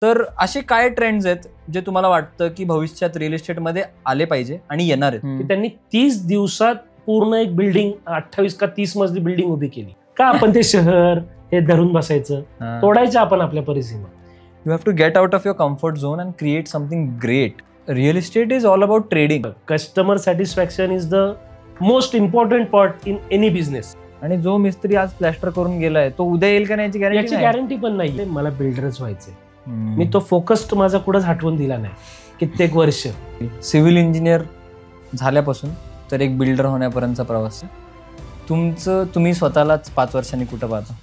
तर असे काय ट्रेंड्स आहेत जे तुम्हाला वाटतं की भविष्यात रिअल इस्टेटमध्ये आले पाहिजे आणि येणार आहेत? की त्यांनी 30 दिवसात पूर्ण एक बिल्डिंग 28 का 30 मजली बिल्डिंग उभी केली. का आपण ते शहर हे धरून बसायचं, तोडायचं आपण आपल्या परिसीमा. You have to get out of your comfort zone and create something great. Real estate is all about trading. Customer satisfaction is the most important part in any business. आणि जो मिस्त्री आज प्लॅस्टर करून गेलाय तो उद्या येईल का नाही याची गॅरंटी पण नाही. मला बिल्डरच व्हायचंय. मी तो फोकस्ड माझा कुठंच हटवून दिला नाही कित्येक वर्ष. सिव्हिल इंजिनियर झाल्यापासून तर एक बिल्डर होण्यापर्यंतचा प्रवास तुम्ही स्वतःलाच 5 वर्षांनी कुठं पाहता?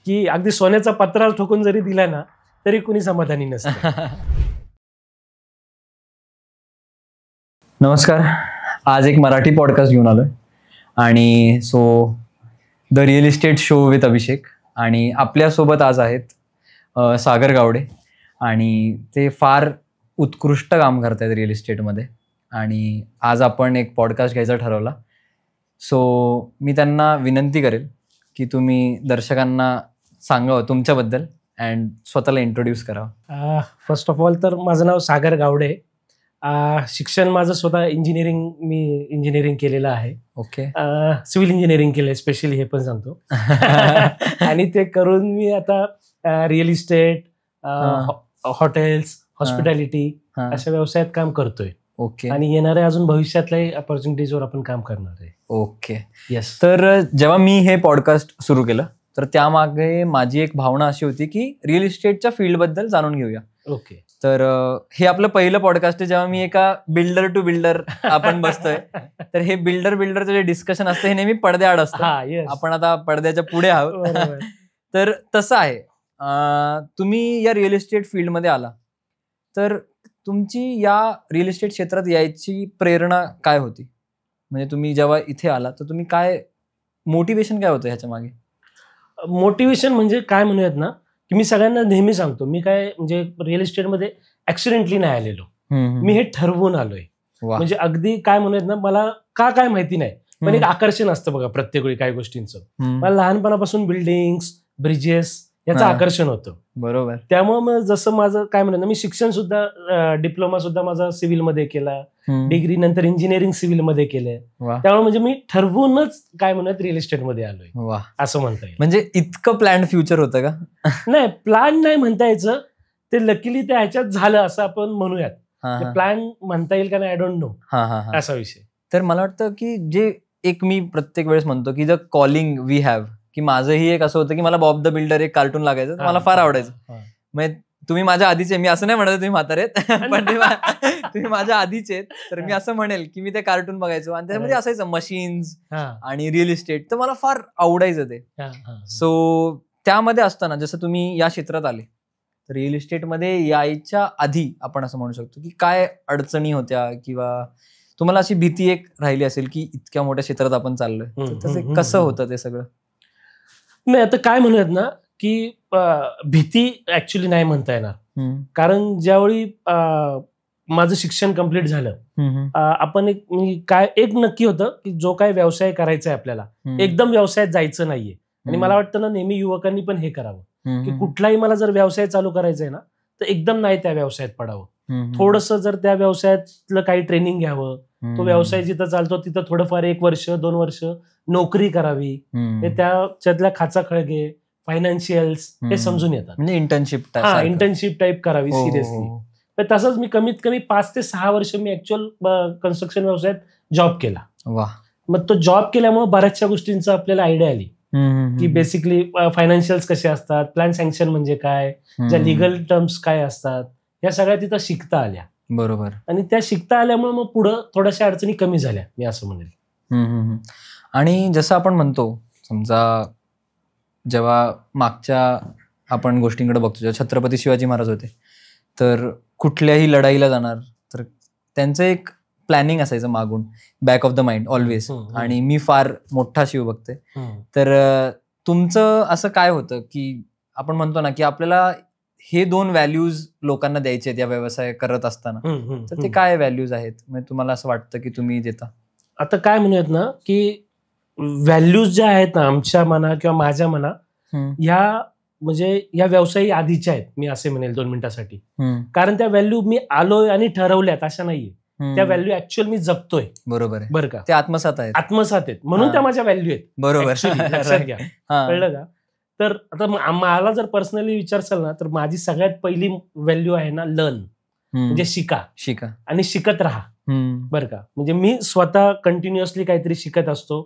की अगदी सोन्याचा पत्रा ठोकून जरी दिला ना तरी कुणी समाधानी नसतं. नमस्कार, आज एक मराठी पॉडकास्ट घेऊन आलोय आणि the real estate show with Abhishek. आणि आपल्यासोबत आज आहेत सागर गावडे आणि ते फार उत्कृष्ट काम करत आहेत रिअल इस्टेटमध्ये. आणि आज आपण एक पॉडकास्ट घ्यायचा ठरवला. मी त्यांना विनंती करेल की तुम्ही दर्शकांना सांगावं तुमच्याबद्दल अँड स्वतःला इंट्रोड्यूस करावं. फर्स्ट ऑफ ऑल तर माझं नाव सागर गावडे. शिक्षण माझं स्वतः मी इंजिनिअरिंग केलेलं आहे. ओके. सिव्हिल इंजिनिअरिंग केलंय स्पेशली, हे पण सांगतो. आणि ते करून मी आता रिअल इस्टेट, हॉटेल्स, हॉस्पिटॅलिटी अशा व्यवसायात काम करतोय. ओके. आणि येणाऱ्या अजून भविष्यातल्याही अपॉर्च्युनिटीजवर आपण काम करणार आहे. ओके. येस. तर जेव्हा मी हे पॉडकास्ट सुरू केलं तर त्यामागे माझी एक भावना अशी होती की रिअल इस्टेटच्या फील्डबद्दल जाणून घेऊया. ओके. तर हे आपलं पहिलं पॉडकास्ट आहे जेव्हा मी एका बिल्डर टू बिल्डर आपण बसतोय. तर हे बिल्डरचं जे डिस्कशन असतं हे नेहमी पडद्याआड असतं. आपण आता पडद्याच्या पुढे आहोत. तर तसं आहे. तुम्ही या रिअल इस्टेट फील्डमध्ये आला तर तुमची या रिअल इस्टेट क्षेत्रात यायची प्रेरणा काय होती? म्हणजे तुम्ही जेव्हा इथे आला तर तुम्ही काय मोटिवेशन काय होतं ह्याच्या मागे? मोटिवेशन म्हणजे काय म्हणूयात ना की मी सगळ्यांना नेहमी सांगतो, मी काय म्हणजे रिअल इस्टेटमध्ये ऍक्सिडेंटली नाही आलेलो. मी हे ठरवून आलोय. म्हणजे अगदी काय म्हणूयात ना, मला काय माहिती नाही, पण एक आकर्षण असतं बघा प्रत्येक वेळी काही गोष्टींचं. मला लहानपणापासून बिल्डिंग्स, ब्रिजेस याचं आकर्षण होतं. बरोबर. त्यामुळे मग जसं माझं काय म्हणत ना, मी शिक्षण सुद्धा डिप्लोमा सुद्धा माझा सिव्हिल मध्ये केला, डिग्री नंतर इंजिनिअरिंग सिव्हिल मध्ये केलंय. त्यामुळे म्हणजे मी ठरवूनच काय म्हणत रिअल इस्टेट मध्ये आलोय असं म्हणता येईल. म्हणजे इतकं प्लॅन फ्युचर होतं का? नाही, प्लॅन नाही म्हणता यायचं, ते लकीली ते ह्याच्यात झालं असं आपण म्हणूयात. प्लॅन म्हणता येईल का नाही, आय डोंट नो, असा विषय. तर मला वाटतं की जे एक मी प्रत्येक वेळेस म्हणतो की द कॉलिंग वी हॅव, की माझंही एक असं होतं की मला बॉब द बिल्डर एक कार्टून लागायचं, मला फार आवडायचं. म्हणजे तुम्ही माझ्या आधीचे, मी असं नाही म्हणत तुम्ही म्हातारे आहेत, पण तुम्ही माझ्या आधीचे आहेत, तर मी असं म्हणेल की मी ते कार्टून बघायचो आणि त्याच्यामध्ये असायचं मशीन्स आणि रिअल इस्टेट, तर मला फार आवडायचं ते. त्यामध्ये असताना जसं तुम्ही या क्षेत्रात आले तर रिअल इस्टेटमध्ये यायच्या आधी आपण असं म्हणू शकतो की काय अडचणी होत्या किंवा तुम्हाला अशी भीती एक राहिली असेल की इतक्या मोठ्या क्षेत्रात आपण चाललोय, तसं कसं होतं ते सगळं? नाही, आता काय म्हणूयात ना की भीती ऍक्च्युली नाही म्हणता येणार. कारण ज्यावेळी माझं शिक्षण कम्प्लीट झालं, आपण एक नक्की होतं की जो काय व्यवसाय करायचा आहे आपल्याला, एकदम व्यवसायात जायचं नाहीये. आणि मला वाटतं ना नेहमी युवकांनी पण हे करावं की कुठलाही मला जर व्यवसाय चालू करायचा आहे ना तर एकदम नाही त्या व्यवसायात पडावं. थोडंसं जर त्या व्यवसायातलं काही ट्रेनिंग घ्यावं, तो व्यवसाय जिथं चालतो तिथं थोडंफार 1 वर्ष 2 वर्ष नोकरी करावी, हे त्याच्यातल्या खाचाखळगे, फायनान्शियल्स हे समजून येतात. म्हणजे इंटर्नशिप टाईप करावी सिरियसली. तसंच मी कमीत कमी 5 ते 6 वर्ष मी ऍक्च्युअल कन्स्ट्रक्शन व्यवसायात जॉब केला. मग तो जॉब केल्यामुळे बऱ्याचशा गोष्टींचा आपल्याला आयडिया आली की बेसिकली फायनान्शियल्स कसे असतात, प्लॅन सँक्शन म्हणजे काय, ज्या लिगल टर्म्स काय असतात, या सगळ्या तिथं शिकता आल्या. बरोबर. आणि त्या शिकता आल्यामुळे मग पुढं थोड्याशा अडचणी कमी झाल्या, मी असं म्हणेल. आणि जसं आपण म्हणतो, समजा जेव्हा मागच्या आपण गोष्टींकडे बघतो, जेव्हा छत्रपती शिवाजी महाराज होते तर कुठल्याही लढाईला जाणार तर त्यांचं एक प्लॅनिंग असायचं मागून, back of the mind always. आणि मी फार मोठा शिवभक्त आहे, तर तुमचं असं काय होतं की आपण म्हणतो ना की आपल्याला हे 2 व्हॅल्यूज लोकांना द्यायचे आहेत या व्यवसाय करत असताना, तर ते काय व्हॅल्यूज आहेत म्हणजे तुम्हाला असं वाटतं की तुम्ही देता? आता काय म्हणूयात ना की व्हॅल्यूज ज्या आहेत ना आमच्या मना किंवा माझ्या मना, ह्या म्हणजे या व्यवसायी आधीच्या आहेत, मी असे म्हणेल 2 मिनिटासाठी. हम्म. कारण त्या व्हॅल्यू मी आलोय आणि ठरवल्यात अशा नाहीये. त्या व्हॅल्यू ऍक्च्युअल मी जगतोय. बरोबर आहे. बरं का, ते आत्मसात आहेत. आत्मसात आहेत म्हणून त्या माझ्या व्हॅल्यू आहेत. बरोबर. Actually, लक्षात घ्या. कळलं का? तर आता मला जर पर्सनली विचारसाल ना, तर माझी सगळ्यात पहिली व्हॅल्यू आहे ना, लर्न, म्हणजे शिका आणि शिकत राहा. बरं का, म्हणजे मी स्वतः कंटिन्युअसली काहीतरी शिकत असतो.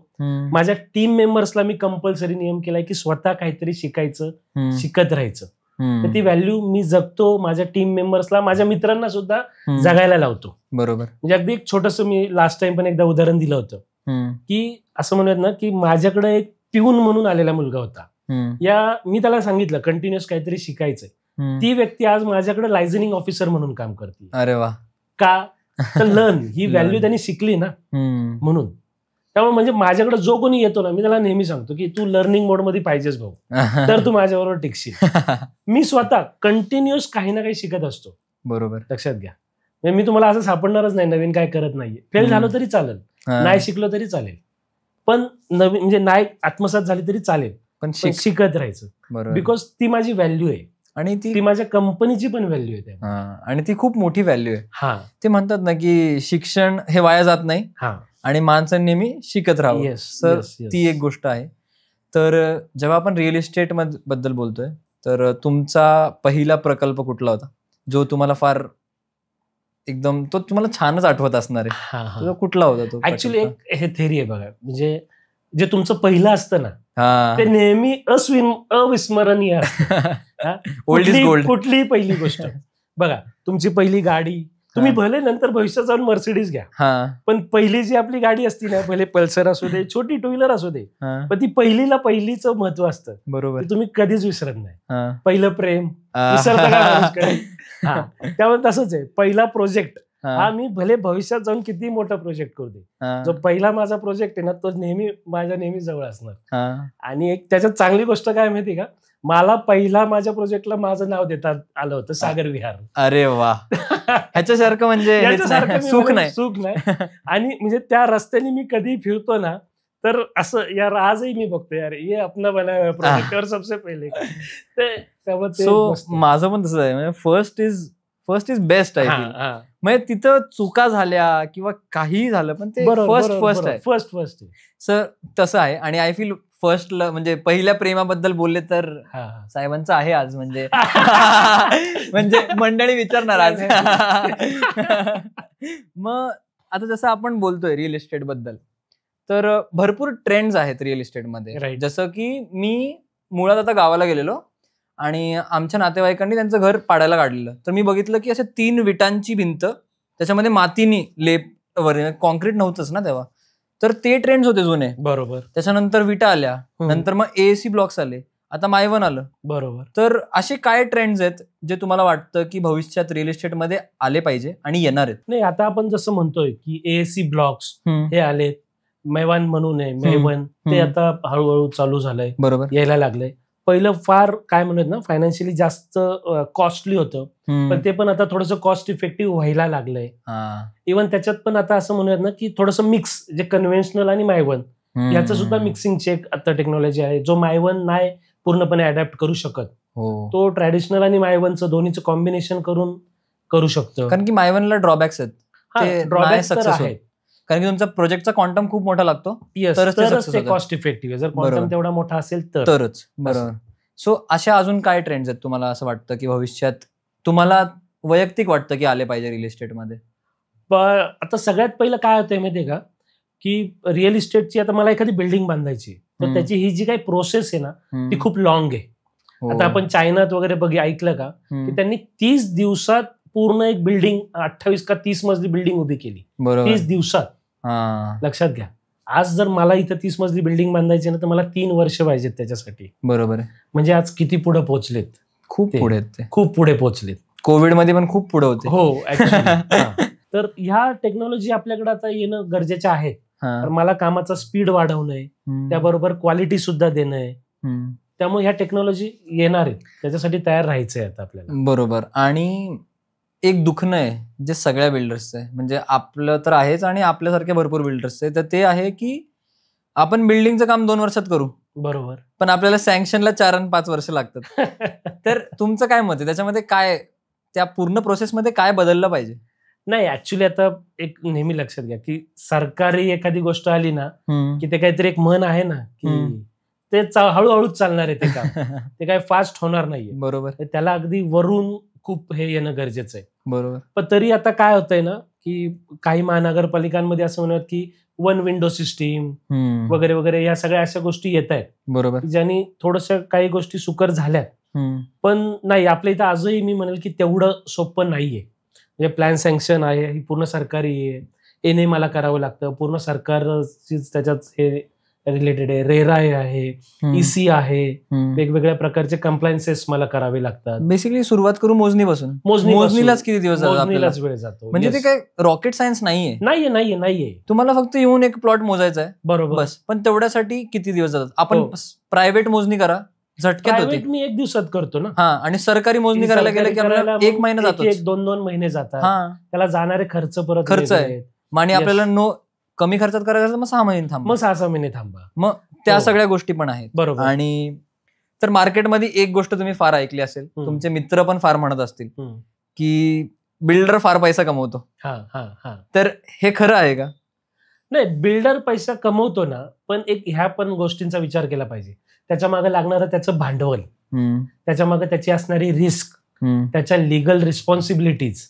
माझ्या टीम मेंबर्सला मी कंपल्सरी नियम केलाय की स्वतः काहीतरी शिकायचं, शिकत राहायचं. तर ती व्हॅल्यू मी जगतो. माझ्या टीम मेंबर्सला, माझ्या मित्रांना सुद्धा जगायला लावतो. बरोबर. म्हणजे अगदी एक छोटस मी लास्ट टाइम पण एकदा उदाहरण दिलं होतं की असं म्हणूयात ना की माझ्याकडे एक प्यून म्हणून आलेला मुलगा होता. मी त्याला सांगितलं कंटिन्युअस काहीतरी शिकायचंय. ती व्यक्ती आज माझ्याकडे लायझनिंग ऑफिसर म्हणून काम करते. अरे वा. का? तर लर्न ही व्हॅल्यू त्यांनी शिकली ना, म्हणून. त्यामुळे म्हणजे माझ्याकडे जो कोणी येतो ना, मी त्याला नेहमी सांगतो की तू लर्निंग मोड मध्ये पाहिजेस भाऊ, तर तू माझ्याबरोबर टिकशील. मी स्वतः कंटिन्युअस काही ना काही शिकत असतो. बरोबर. लक्षात घ्या. म्हणजे मी तुम्हाला असं सापडणारच नाही नवीन काय करत नाहीये. फेल झालो तरी चालेल, नाही शिकलो तरी चालेल, पण नवीन म्हणजे नाही आत्मसात झाली तरी चालेल, पण शिकत राहायचं. बिकॉज ती माझी व्हॅल्यू आहे आणि ती माझ्या कंपनीची पण व्हॅल्यू आहे. आणि ती खूप मोठी व्हॅल्यू आहे. ते म्हणतात ना की शिक्षण हे वाया जात नाही आणि माणसं नेहमी शिकत राहावं. सर ती एक गोष्ट आहे. तर जेव्हा आपण रिअल इस्टेट बद्दल बोलतोय, तर तुमचा पहिला प्रकल्प कुठला होता जो तुम्हाला फार एकदम तो तुम्हाला छानच आठवत असणार आहे? कुठला होता तो? ऍक्च्युली एक हे थेरी आहे बघा, म्हणजे जे तुमचं पहिलं असतं ना ते नेहमी अविस्मरणीय असतं. Old is gold. कुठलीही पहिली गोष्ट बघा, तुमची पहिली गाडी, तुम्ही भले नंतर भविष्यात जाऊन मर्सिडीज घ्या, पण पहिली जी आपली गाडी असती ना, पहिले पल्सर असू दे, छोटी टू व्हीलर असू दे, पण ती पहिलीच महत्व असतं. बरोबर. तुम्ही कधीच विसरत नाही. पहिलं प्रेम विसरता का? त्यामुळे तसंच आहे. पहिला प्रोजेक्ट हा मी भले भविष्यात जाऊन किती मोठा प्रोजेक्ट करू दे, जो पहिला माझा प्रोजेक्ट आहे ना, तो नेहमी जवळ असणार. आणि एक त्याच्यात चांगली गोष्ट काय माहिती का, मला पहिला माझ्या प्रोजेक्टला माझं नाव देता आलं होतं, सागर विहार. अरे वा. ह्याच्यासारखं म्हणजे सुख नाही. आणि म्हणजे त्या रस्त्याने मी कधी फिरतो ना, तर असं यार आजही मी बघतो यार ये अपना बनाया प्रोजेक्टवर सबसे पहिले. माझं पण तसं आहे. म्हणजे फर्स्ट इज बेस्ट आहे. म्हणजे तिथं चुका झाल्या किंवा काहीही झालं, पण ते फर्स्ट आहे. सर तसं आहे. आणि आय फील फर्स्ट म्हणजे पहिल्या प्रेमाबद्दल बोलले तर साहेबांचं आहे आज, म्हणजे म्हणजे मंडळी विचारणार आज. मग आता जसं आपण बोलतोय रिअल इस्टेट बद्दल, तर भरपूर ट्रेंड्स आहेत रिअल इस्टेटमध्ये. जसं की मी मुळात आता गावाला गेलेलो आणि आमच्या नातेवाईकांनी त्यांचं घर पाडायला काढलेलं, तर मी बघितलं की असे 3 विटांची भिंत, त्याच्यामध्ये मातीनी लेप वगैरे, कॉन्क्रीट नव्हतंच ना तेव्हा, तर ते ट्रेंड्स होते जुने. बरोबर. त्याच्यानंतर विटा आल्या, नंतर मग एएसी ब्लॉक्स आले, आता मायवन आलं. बरोबर. तर असे काय ट्रेंड्स आहेत जे तुम्हाला वाटतं की भविष्यात रिअल इस्टेटमध्ये आले पाहिजे आणि येणार आहेत? नाही, आता आपण जसं म्हणतोय की एएसी ब्लॉक्स हे आलेत, मैवान म्हणून आहे, मैवन ते आता हळूहळू चालू झालंय, बरोबर, यायला लागलंय. पहिलं फार काय म्हणत ना, फायनान्शियली जास्त कॉस्टली होतं, पण ते पण आता थोडंसं कॉस्ट इफेक्टिव्ह व्हायला लागलंय. इव्हन त्याच्यात पण आता असं म्हणूयात ना की थोडंसं मिक्स, जे कन्व्हेन्शनल आणि मायवन याचं सुद्धा मिक्सिंगची एक आता टेक्नॉलॉजी आहे, जो मायवन नाही पूर्णपणे अडॅप्ट करू शकत, तो ट्रॅडिशनल आणि मायवनचं दोन्हीचं कॉम्बिनेशन करून करू शकतं. कारण की मायवनला ड्रॉबॅक्स आहेत. ड्रॉबॅक्स तर आहेत, कारण की तुमचा प्रोजेक्टचा क्वांटम खूप मोठा लागतो, तरच ते कॉस्ट इफेक्टिव्ह आहे. जर क्वांटम तेवढा मोठा असेल तरच. बरोबर. सो अशा अजून काय ट्रेंड्स आहेत तुम्हाला असं वाटतं की भविष्यात तुम्हाला वैयक्तिक वाटतं की आले पाहिजे रिअल इस्टेटमध्ये? आता सगळ्यात पहिलं काय होतंय माहितीये का, की रिअल इस्टेटची आता मला एखादी बिल्डिंग बांधायची, तर त्याची ही जी काही प्रोसेस आहे ना, ती खूप लॉंग आहे. आता आपण चायनात वगैरे ऐकलं का, की त्यांनी 30 दिवसात पूर्ण एक बिल्डिंग 28 का 30 मजली बिल्डिंग उभी केली. 30 दिवसात. लक्षात घ्या. आज जर मला इथं 30 मजली बिल्डिंग बांधायची ना, तर मला 3 वर्ष पाहिजेत त्याच्यासाठी. बरोबर आहे. म्हणजे आज किती पुढे पोहोचलेत, खूप पुढे पोहोचलेत. कोविड मध्ये पण खूप पुढे होते. हो ऍक्च्युअली. तर ह्या टेक्नॉलॉजी आपल्याकडे आता येणं गरजेचं आहे. तर मला कामाचा स्पीड वाढवणं, त्याबरोबर क्वालिटी सुद्धा देणं, त्यामुळे ह्या टेक्नॉलॉजी येणार आहेत, त्याच्यासाठी तयार राहायचंय आता आपल्याला. बरोबर. आणि एक दुखणं आहे जे सगळ्या बिल्डर्सचं आहे, म्हणजे आपलं तर आहेच आणि आपल्यासारख्या भरपूर बिल्डर्सचं आहे, तर ते आहे की आपण बिल्डिंगचं काम 2 वर्षात करू, बरोबर. पण आपल्याला सँक्शनला 4 आणि 5 वर्ष लागतात. तर तुमचं काय मत आहे त्याच्यामध्ये? काय त्या पूर्ण प्रोसेसमध्ये काय बदललं पाहिजे? नाही, ऍक्च्युली आता एक नेहमी लक्षात घ्या की सरकारी एखादी गोष्ट आली ना की ते काहीतरी एक म्हण आहे ना की ते हळूहळूच चालणार आहे ते काम. ते काय फास्ट होणार नाहीये. बरोबर. त्याला अगदी वरून खूप हे येणं गरजेचं आहे. बरोबर. पण तरी आता काय होतंय ना की काही महानगरपालिकांमध्ये असं म्हणत की 1 विंडो सिस्टीम वगैरे वगैरे या सगळ्या अशा गोष्टी येत आहेत. बरोबर. ज्यांनी थोडस काही गोष्टी सुकर झाल्यात. पण नाही, आपल्या इथं आजही मी म्हणेल की तेवढं सोपं नाहीये. म्हणजे प्लॅन सँक्शन आहे, ही पूर्ण सरकारी आहे, एनए मला करावं लागतं, पूर्ण सरकार त्याच्यात हे रिलेटेड आहे, रेरा आहे, ईसी आहे, वेगवेगळ्या प्रकारचे कंप्लायन्सेस मला करावे लागतात. बेसिकली सुरुवात करू मोजणीपासून. मोजणीलाच किती दिवस मोजणीलाच वेळ जातो. म्हणजे ते काय रॉकेट सायन्स नाहीये. नाहीये. तुम्हाला फक्त येऊन एक प्लॉट मोजायचा आहे, बरोबर. बस. पण तेवढ्यासाठी किती दिवस जातात? आपण प्रायव्हेट मोजणी करा, झटक्यात होते. मी 1 दिवसात करतो ना. आणि सरकारी मोजणी करायला गेलं की आपल्याला 1 महिना जातो, 1-2 महिने जातात. त्याला जाणारे खर्च आहे. आणि आपल्याला कमी खर्चात करायचं मग 6 महिने थांबा. मग 6 महिने थांबा. मग त्या सगळ्या गोष्टी पण आहेत. बरोबर. आणि तर मार्केटमध्ये एक गोष्ट तुम्ही फार ऐकली असेल, तुमचे मित्र पण फार म्हणत असतील की बिल्डर फार पैसा कमवतो. तर हे खरं आहे का? नाही, बिल्डर पैसा कमवतो ना, पण एक ह्या पण गोष्टींचा विचार केला पाहिजे. त्याच्या मागे लागणारं त्याचं भांडवल, त्याच्या मागे त्याची असणारी रिस्क, त्याच्या लिगल रिस्पॉन्सिबिलिटीज,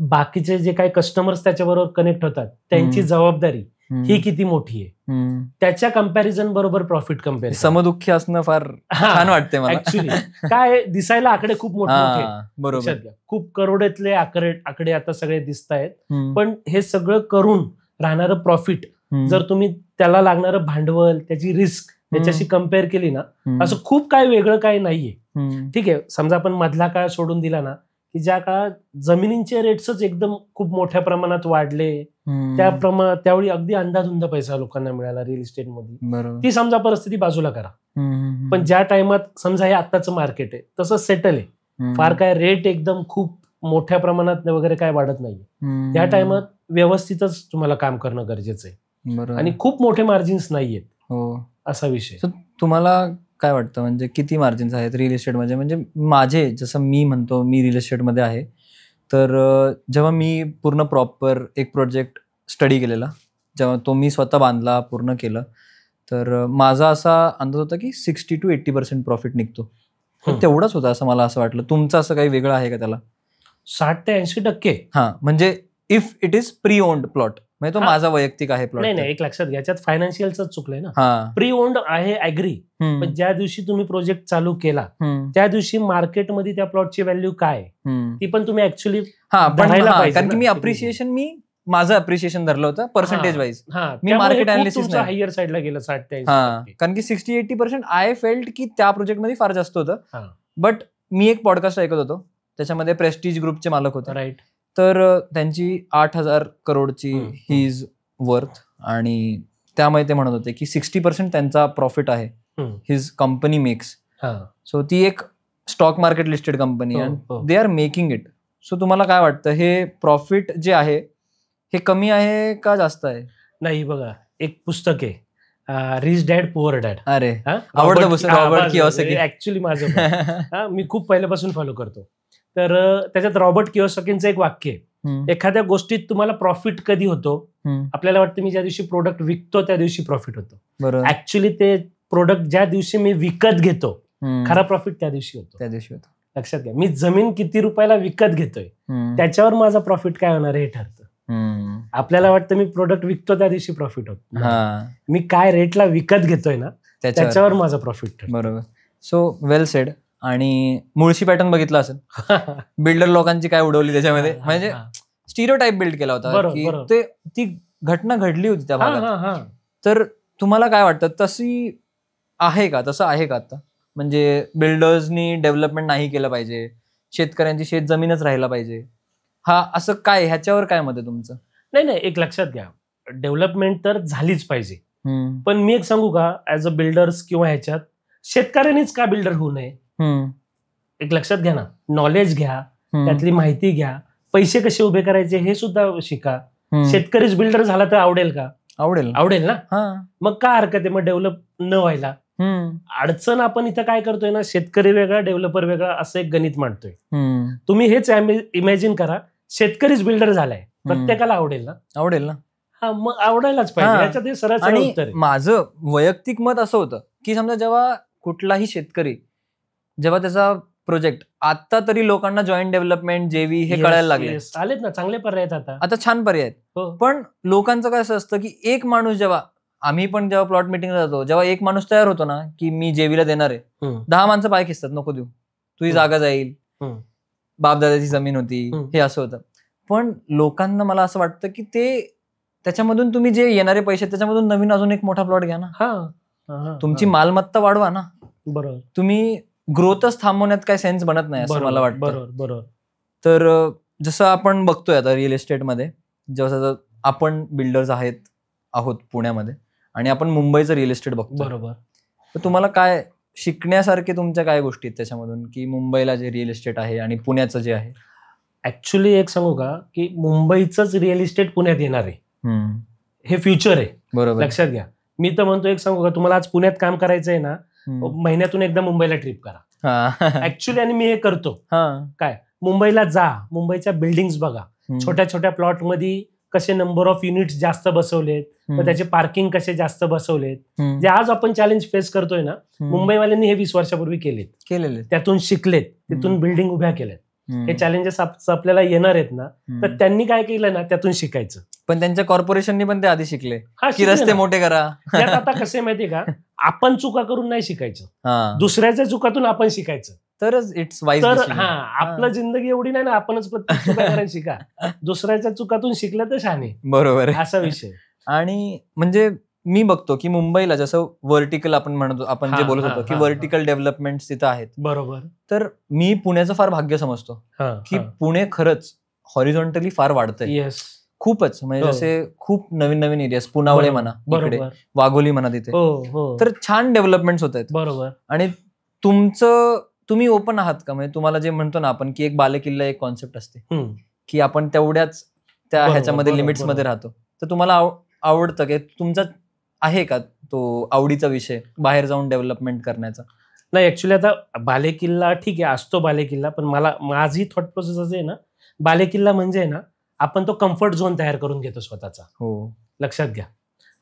बाकीचे जे काही कस्टमर्स त्याच्याबरोबर कनेक्ट होतात त्यांची जबाबदारी ही किती मोठी आहे. त्याच्या कंपॅरिझन बरोबर प्रॉफिट कम्पेअर. समदुःखी असणं फार छान वाटते मला. ऍक्च्युली काय दिसायला आकडे खूप मोठे, बरोबर, खूप करोडातले आकडे आता सगळे दिसत आहेत. पण हे सगळं करून राहणारं प्रॉफिट जर तुम्ही त्याला लागणारं भांडवल, त्याची रिस्क त्याच्याशी कम्पेअर केली ना, असं खूप काय वेगळं काही नाहीये. ठीक आहे, समजा आपण मधला काळ सोडून दिला ना की ज्या काळात जमिनींचे रेट्सच एकदम खूप मोठ्या प्रमाणात वाढले, त्यावेळी अगदी अंधाधुंद पैसा लोकांना मिळाला रिअल इस्टेटमध्ये. ती समजा परिस्थिती बाजूला करा. पण ज्या टाइमात समजा हे आत्ताचं मार्केट आहे तसं सेटल आहे, फार काय रेट एकदम खूप मोठ्या प्रमाणात वगैरे काय वाढत नाहीये, त्या टाइमात व्यवस्थितच तुम्हाला काम करणं गरजेचं आहे. आणि खूप मोठे मार्जिन्स नाहीयेत, असा विषय. तुम्हाला काय वाटतं, म्हणजे किती मार्जिन्स आहेत रिअल इस्टेटमध्ये? म्हणजे माझे, जसं मी म्हणतो मी रिअल इस्टेटमध्ये आहे, तर जेव्हा मी पूर्ण प्रॉपर एक प्रोजेक्ट स्टडी केलेला, जेव्हा तो मी स्वतः बांधला, पूर्ण केलं, तर माझा असा अंदाज होता की 60 to 80% प्रॉफिट निघतो. तेवढंच होतं असं मला असं वाटलं. तुमचं असं काही वेगळं आहे का त्याला? 60 ते 80%. म्हणजे if it is pre owned plot, म्हणजे तो माझा वैयक्तिक आहे प्लॉट. नाही, एक लक्षात घ्या, याच्यात फायनान्शियलच चुकलंय ना. प्री ओन्ड आहे, ऍग्री. पण ज्या दिवशी तुम्ही प्रोजेक्ट चालू केला त्या दिवशी मार्केटमध्ये त्या प्लॉटची व्हॅल्यू काय, ती पण तुम्ही ऍक्च्युअली कारण की मी अप्रिशिएशन, माझं अप्रिशिएशन धरलं होतं पर्सेंटेज वाईज. मी मार्केट अनालिसिस हायर साईडला गेलं 60 ते 80%. कारण की 60-80% आय फेल्ट की त्या प्रोजेक्टमध्ये फार जास्त होतं. बट मी एक पॉडकास्ट ऐकत होतो, त्याच्यामध्ये प्रेस्टिज ग्रुपचे मालक होते. राईट. तर त्यांची 8,000 करोडची हिज वर्थ, आणि त्यामुळे ते म्हणत होते की 60% त्यांचा प्रॉफिट आहे हिज कंपनी मेक्स. सो ती एक स्टॉक मार्केट लिस्टेड कंपनी आहे, they are making it. So तुम्हाला काय वाटतं, हे प्रॉफिट जे आहे हे कमी आहे का जास्त आहे? नाही, बघा, एक पुस्तक आहे रिच डॅड पुअर डॅड. अरे आवडतं पुस्तक, रॉबर्ट कियोसाकी. ऍक्च्युली माझं मी खूप पहिल्यापासून फॉलो करतो. तर त्याच्यात रॉबर्ट कियोसाकींचं एक वाक्य आहे, एखाद्या गोष्टीत तुम्हाला प्रॉफिट कधी होतो, आपल्याला वाटतं मी ज्या दिवशी प्रोडक्ट विकतो त्या दिवशी प्रॉफिट होतो. ऍक्च्युली ते प्रोडक्ट ज्या दिवशी मी विकत घेतो, खरा प्रॉफिट त्या दिवशी होतो. लक्षात घ्या, मी जमीन किती रुपयाला विकत घेतोय त्याच्यावर माझा प्रॉफिट काय होणार हे ठरतं. आपल्याला वाटतं मी प्रोडक्ट विकतो त्या दिवशी प्रॉफिट होतो, मी काय रेटला विकत घेतोय ना त्याच्यावर माझा प्रॉफिट. बरोबर. So well sed. आणि मुळशी पॅटर्न बघितला असेल, बिल्डर लोकांची काय उडवली त्याच्यामध्ये, म्हणजे स्टिरियोटाइप बिल्ड केला होता की ती घटना घडली होती त्या भागात. तर तुम्हाला काय वाटतं, तसं आहे का आता? म्हणजे बिल्डर्सनी डेव्हलपमेंट नाही केलं पाहिजे, शेतकऱ्यांची शेत जमीनच राहायला पाहिजे, असं काय, ह्याच्यावर काय मत आहे तुमचं? नाही, एक लक्षात घ्या, डेव्हलपमेंट तर झालीच पाहिजे. पण मी एक सांगू का, ऍज अ बिल्डर्स किंवा ह्याच्यात शेतकऱ्यांनीच का बिल्डर होऊ नये? एक लक्षात घ्या ना, नॉलेज घ्या, त्यातली माहिती घ्या, पैसे कसे उभे करायचे हे सुद्धा शिका. शेतकरीच बिल्डर झाला तर आवडेल का? आवडेल ना. मग काय हरकत आहे मग डेव्हलप न व्हायला? अडचण आपण इथं काय करतोय ना, शेतकरी वेगळा डेव्हलपर वेगळा असं एक गणित मांडतोय. तुम्ही हेच इमॅजिन करा, शेतकरीच बिल्डर झालाय, प्रत्येकाला आवडेल ना? आवडेल ना. हा, मग आवडायलाच पाहिजे. याच्यात हे सरळ सरळ उत्तर आहे. माझं वैयक्तिक मत असं होतं की समजा जेव्हा कुठलाही शेतकरी जेव्हा त्याचा प्रोजेक्ट, आता तरी लोकांना जॉईंट डेव्हलपमेंट, जेवी हे कळायला लागले, आलेत ना, चांगले पर्याय आहेत आता छान पर्याय आहेत. पण लोकांचं काय असं असतं की एक माणूस, जेव्हा आम्ही पण जेव्हा प्लॉट मिटिंग जातो, जेव्हा एक माणूस तयार होतो ना की मी जेवीला देणार आहे, 10 माणसं पाय खिसतात, नको देऊ, तुझी जागा जाईल, बापदादाची जमीन होती, हे असं होतं. पण लोकांना मला असं वाटतं की ते त्याच्यामधून तुम्ही जे येणारे पैसे त्याच्यामधून नवीन अजून एक मोठा प्लॉट घ्या ना, तुमची मालमत्ता वाढवा ना. बरोबर. तुम्ही ग्रोथच थांबवण्यात काय सेन्स बनत नाही असं मला वाटतं. बरोबर. तर जसं आपण बघतोय आता रिअल एस्टेटमध्ये, जेव्हा आपण बिल्डर्स आहोत पुण्यामध्ये, आणि आपण मुंबईचं रिअल एस्टेट बघतो, बरोबर. तर तुम्हाला काय शिकण्यासारखे तुमच्या काय गोष्टी आहेत त्याच्यामधून, की मुंबईला जे रिअल एस्टेट आहे आणि पुण्याचं जे आहे? ऍक्च्युली एक सांगू का, की मुंबईचंच रिअल इस्टेट पुण्यात येणार आहे, हे फ्युचर आहे. बरोबर, लक्षात घ्या. मी तर म्हणतो, एक सांगू का, तुम्हाला आज पुण्यात काम करायचं आहे ना, महिन्यातून एकदा मुंबईला ट्रिप करा ऍक्च्युली. आणि मी हे करतो. काय, मुंबईला जा, मुंबईच्या बिल्डिंग्स बघा, छोट्या छोट्या प्लॉट मध्ये कसे नंबर ऑफ युनिट्स जास्त बसवलेत, त्याचे पार्किंग कसे जास्त बसवलेत, जे आज आपण चॅलेंज फेस करतोय ना, मुंबईवाल्यांनी हे 20 वर्षापूर्वी केलेले, त्यातून शिकलेत, तिथून बिल्डिंग उभ्या केल्यात. हे चॅलेंजेस आपल्याला येणार आहेत ना, तर त्यांनी काय केलं ना, त्यातून शिकायचं. पण त्यांच्या कॉर्पोरेशननी पण ते आधी शिकले की रस्ते मोठे करा. त्यात आता कसे माहितीये का, आपण चुका करून नाही शिकायचं, दुसऱ्याच्या चुकातून आपण शिकायचं, तरच इट्स वाईज. तर आपलं जिंदगी एवढी नाही ना, आपणच प्रत्येक चुका करायला शिका, दुसऱ्याच्या चुकातून शिकलं तर शहाणे. बरोबर, असा विषय. आणि म्हणजे मी बघतो की मुंबईला जसं व्हर्टिकल आपण जे बोलत होतो की व्हर्टिकल डेव्हलपमेंट तिथं आहेत. बरोबर. तर मी पुण्याचं फार भाग्य समजतो की पुणे खरंच हॉरिझॉन्टली फार वाढतंय, खूपच. म्हणजे जसे खूप नवीन नवीन एरियाज, पुनावळे म्हणा, इकडे वाघोली म्हणा, तिथे तर छान डेव्हलपमेंट होत आहेत. बरोबर. आणि तुम्ही ओपन आहात का? म्हणजे तुम्हाला जे म्हणतो ना आपण की एक बालेकिल्ला एक कॉन्सेप्ट असते की आपण तेवढ्याच त्या ह्याच्यामध्ये लिमिट्स मध्ये राहतो, तर तुम्हाला आवडतं की तुमचा आहे का तो आवडीचा विषय बाहेर जाऊन डेव्हलपमेंट करण्याचा? नाही, ऍक्च्युली आता बालेकिल्ला ठीक आहे, असतो बालेकिल्ला, पण माझी थॉट प्रोसेस असं आहे ना, बालेकिल्ला म्हणजे ना, आपण तो कम्फर्ट झोन तयार करून घेतो स्वतःचा. लक्षात घ्या.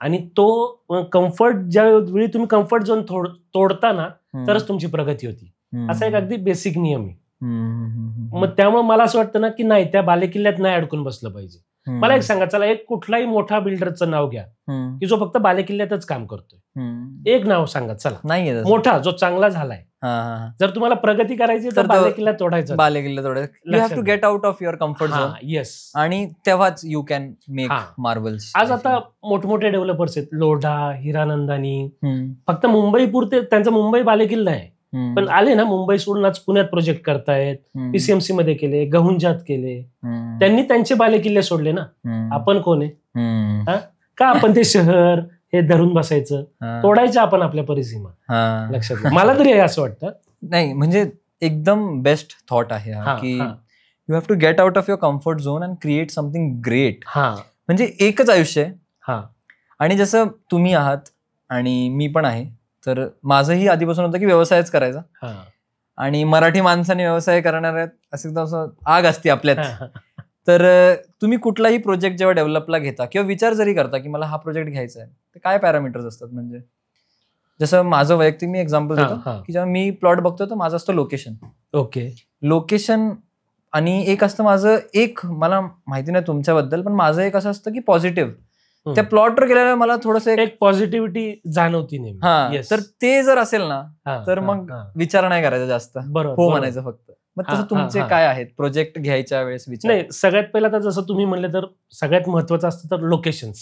आणि तो कम्फर्ट, ज्या वेळी तुम्ही कम्फर्ट झोन तोडता ना, तरच तुमची प्रगती होती. असा एक अगदी बेसिक नियम आहे. मग त्यामुळे मला असं वाटतं ना की नाही, त्या बालेकिल्ल्यात नाही अडकून बसलं पाहिजे. मला एक सांगा, चला एक कुठलाही मोठा बिल्डरचं नाव घ्या की जो फक्त बालेकिल्ल्यातच काम करतोय. एक नाव सांगा, चला, नाही मोठा जो चांगला झालाय. जर तुम्हाला प्रगती करायची तर बालेकिल्ला तोडायचा. You have to get out of your comfort zone. Yes. आणि तेव्हाच यू कॅन मेक मार्वल्स. आज आता मोठमोठे डेव्हलपर्स आहेत, लोढा, हिरानंदानी, फक्त मुंबई पुरते त्यांचा मुंबई बालेकिल्ला आहे, पण आले ना मुंबई सोडून आज पुण्यात प्रोजेक्ट करतायत, पीसीएमसी मध्ये केले, गहुंजात केले, त्यांनी त्यांचे बालेकिल्ले सोडले ना. आपण कोण आहे का आपण ते शहर हे धरून बसायचं, तोडायचं आपण आपल्या परिसीमा. लक्षात, मला तरी असं वाटतं. नाही, म्हणजे एकदम बेस्ट थॉट आहे की you have to get out of your comfort zone and create something great. म्हणजे एकच आयुष्य आहे. आणि जसं तुम्ही आहात आणि मी पण आहे, तर माझंही आधीपासून होतं की व्यवसायच करायचा. आणि मराठी माणसाने व्यवसाय करणाऱ्यात असं आग असते आपल्यात. तर तुम्ही कुठलाही प्रोजेक्ट जेव्हा डेव्हलपला घेता किंवा विचार जरी करता की मला हा प्रोजेक्ट घ्यायचा आहे, तर काय पॅरामीटर्स असतात? म्हणजे जसं माझं वैयक्तिक मी एक्झाम्पल देतो की जेव्हा मी प्लॉट बघतो तर माझं असतं लोकेशन. Okay, location. आणि एक असतं माझं, एक मला माहिती नाही तुमच्याबद्दल, पण माझं एक असं असतं की पॉझिटिव्ह. त्या प्लॉटवर गेल्यावर मला थोडंसं एक पॉझिटिव्हिटी जाणवती नाही. तर ते जर असेल ना, तर मग विचार नाही करायचा जास्त, हो म्हणायचं फक्त. मग तसं तुमचे काय आहेत प्रोजेक्ट घ्यायच्या वेळेस विचार? नाही, सगळ्यात पहिला तर जसं तुम्ही म्हणले, तर सगळ्यात महत्वाचं असतं तर लोकेशन्स.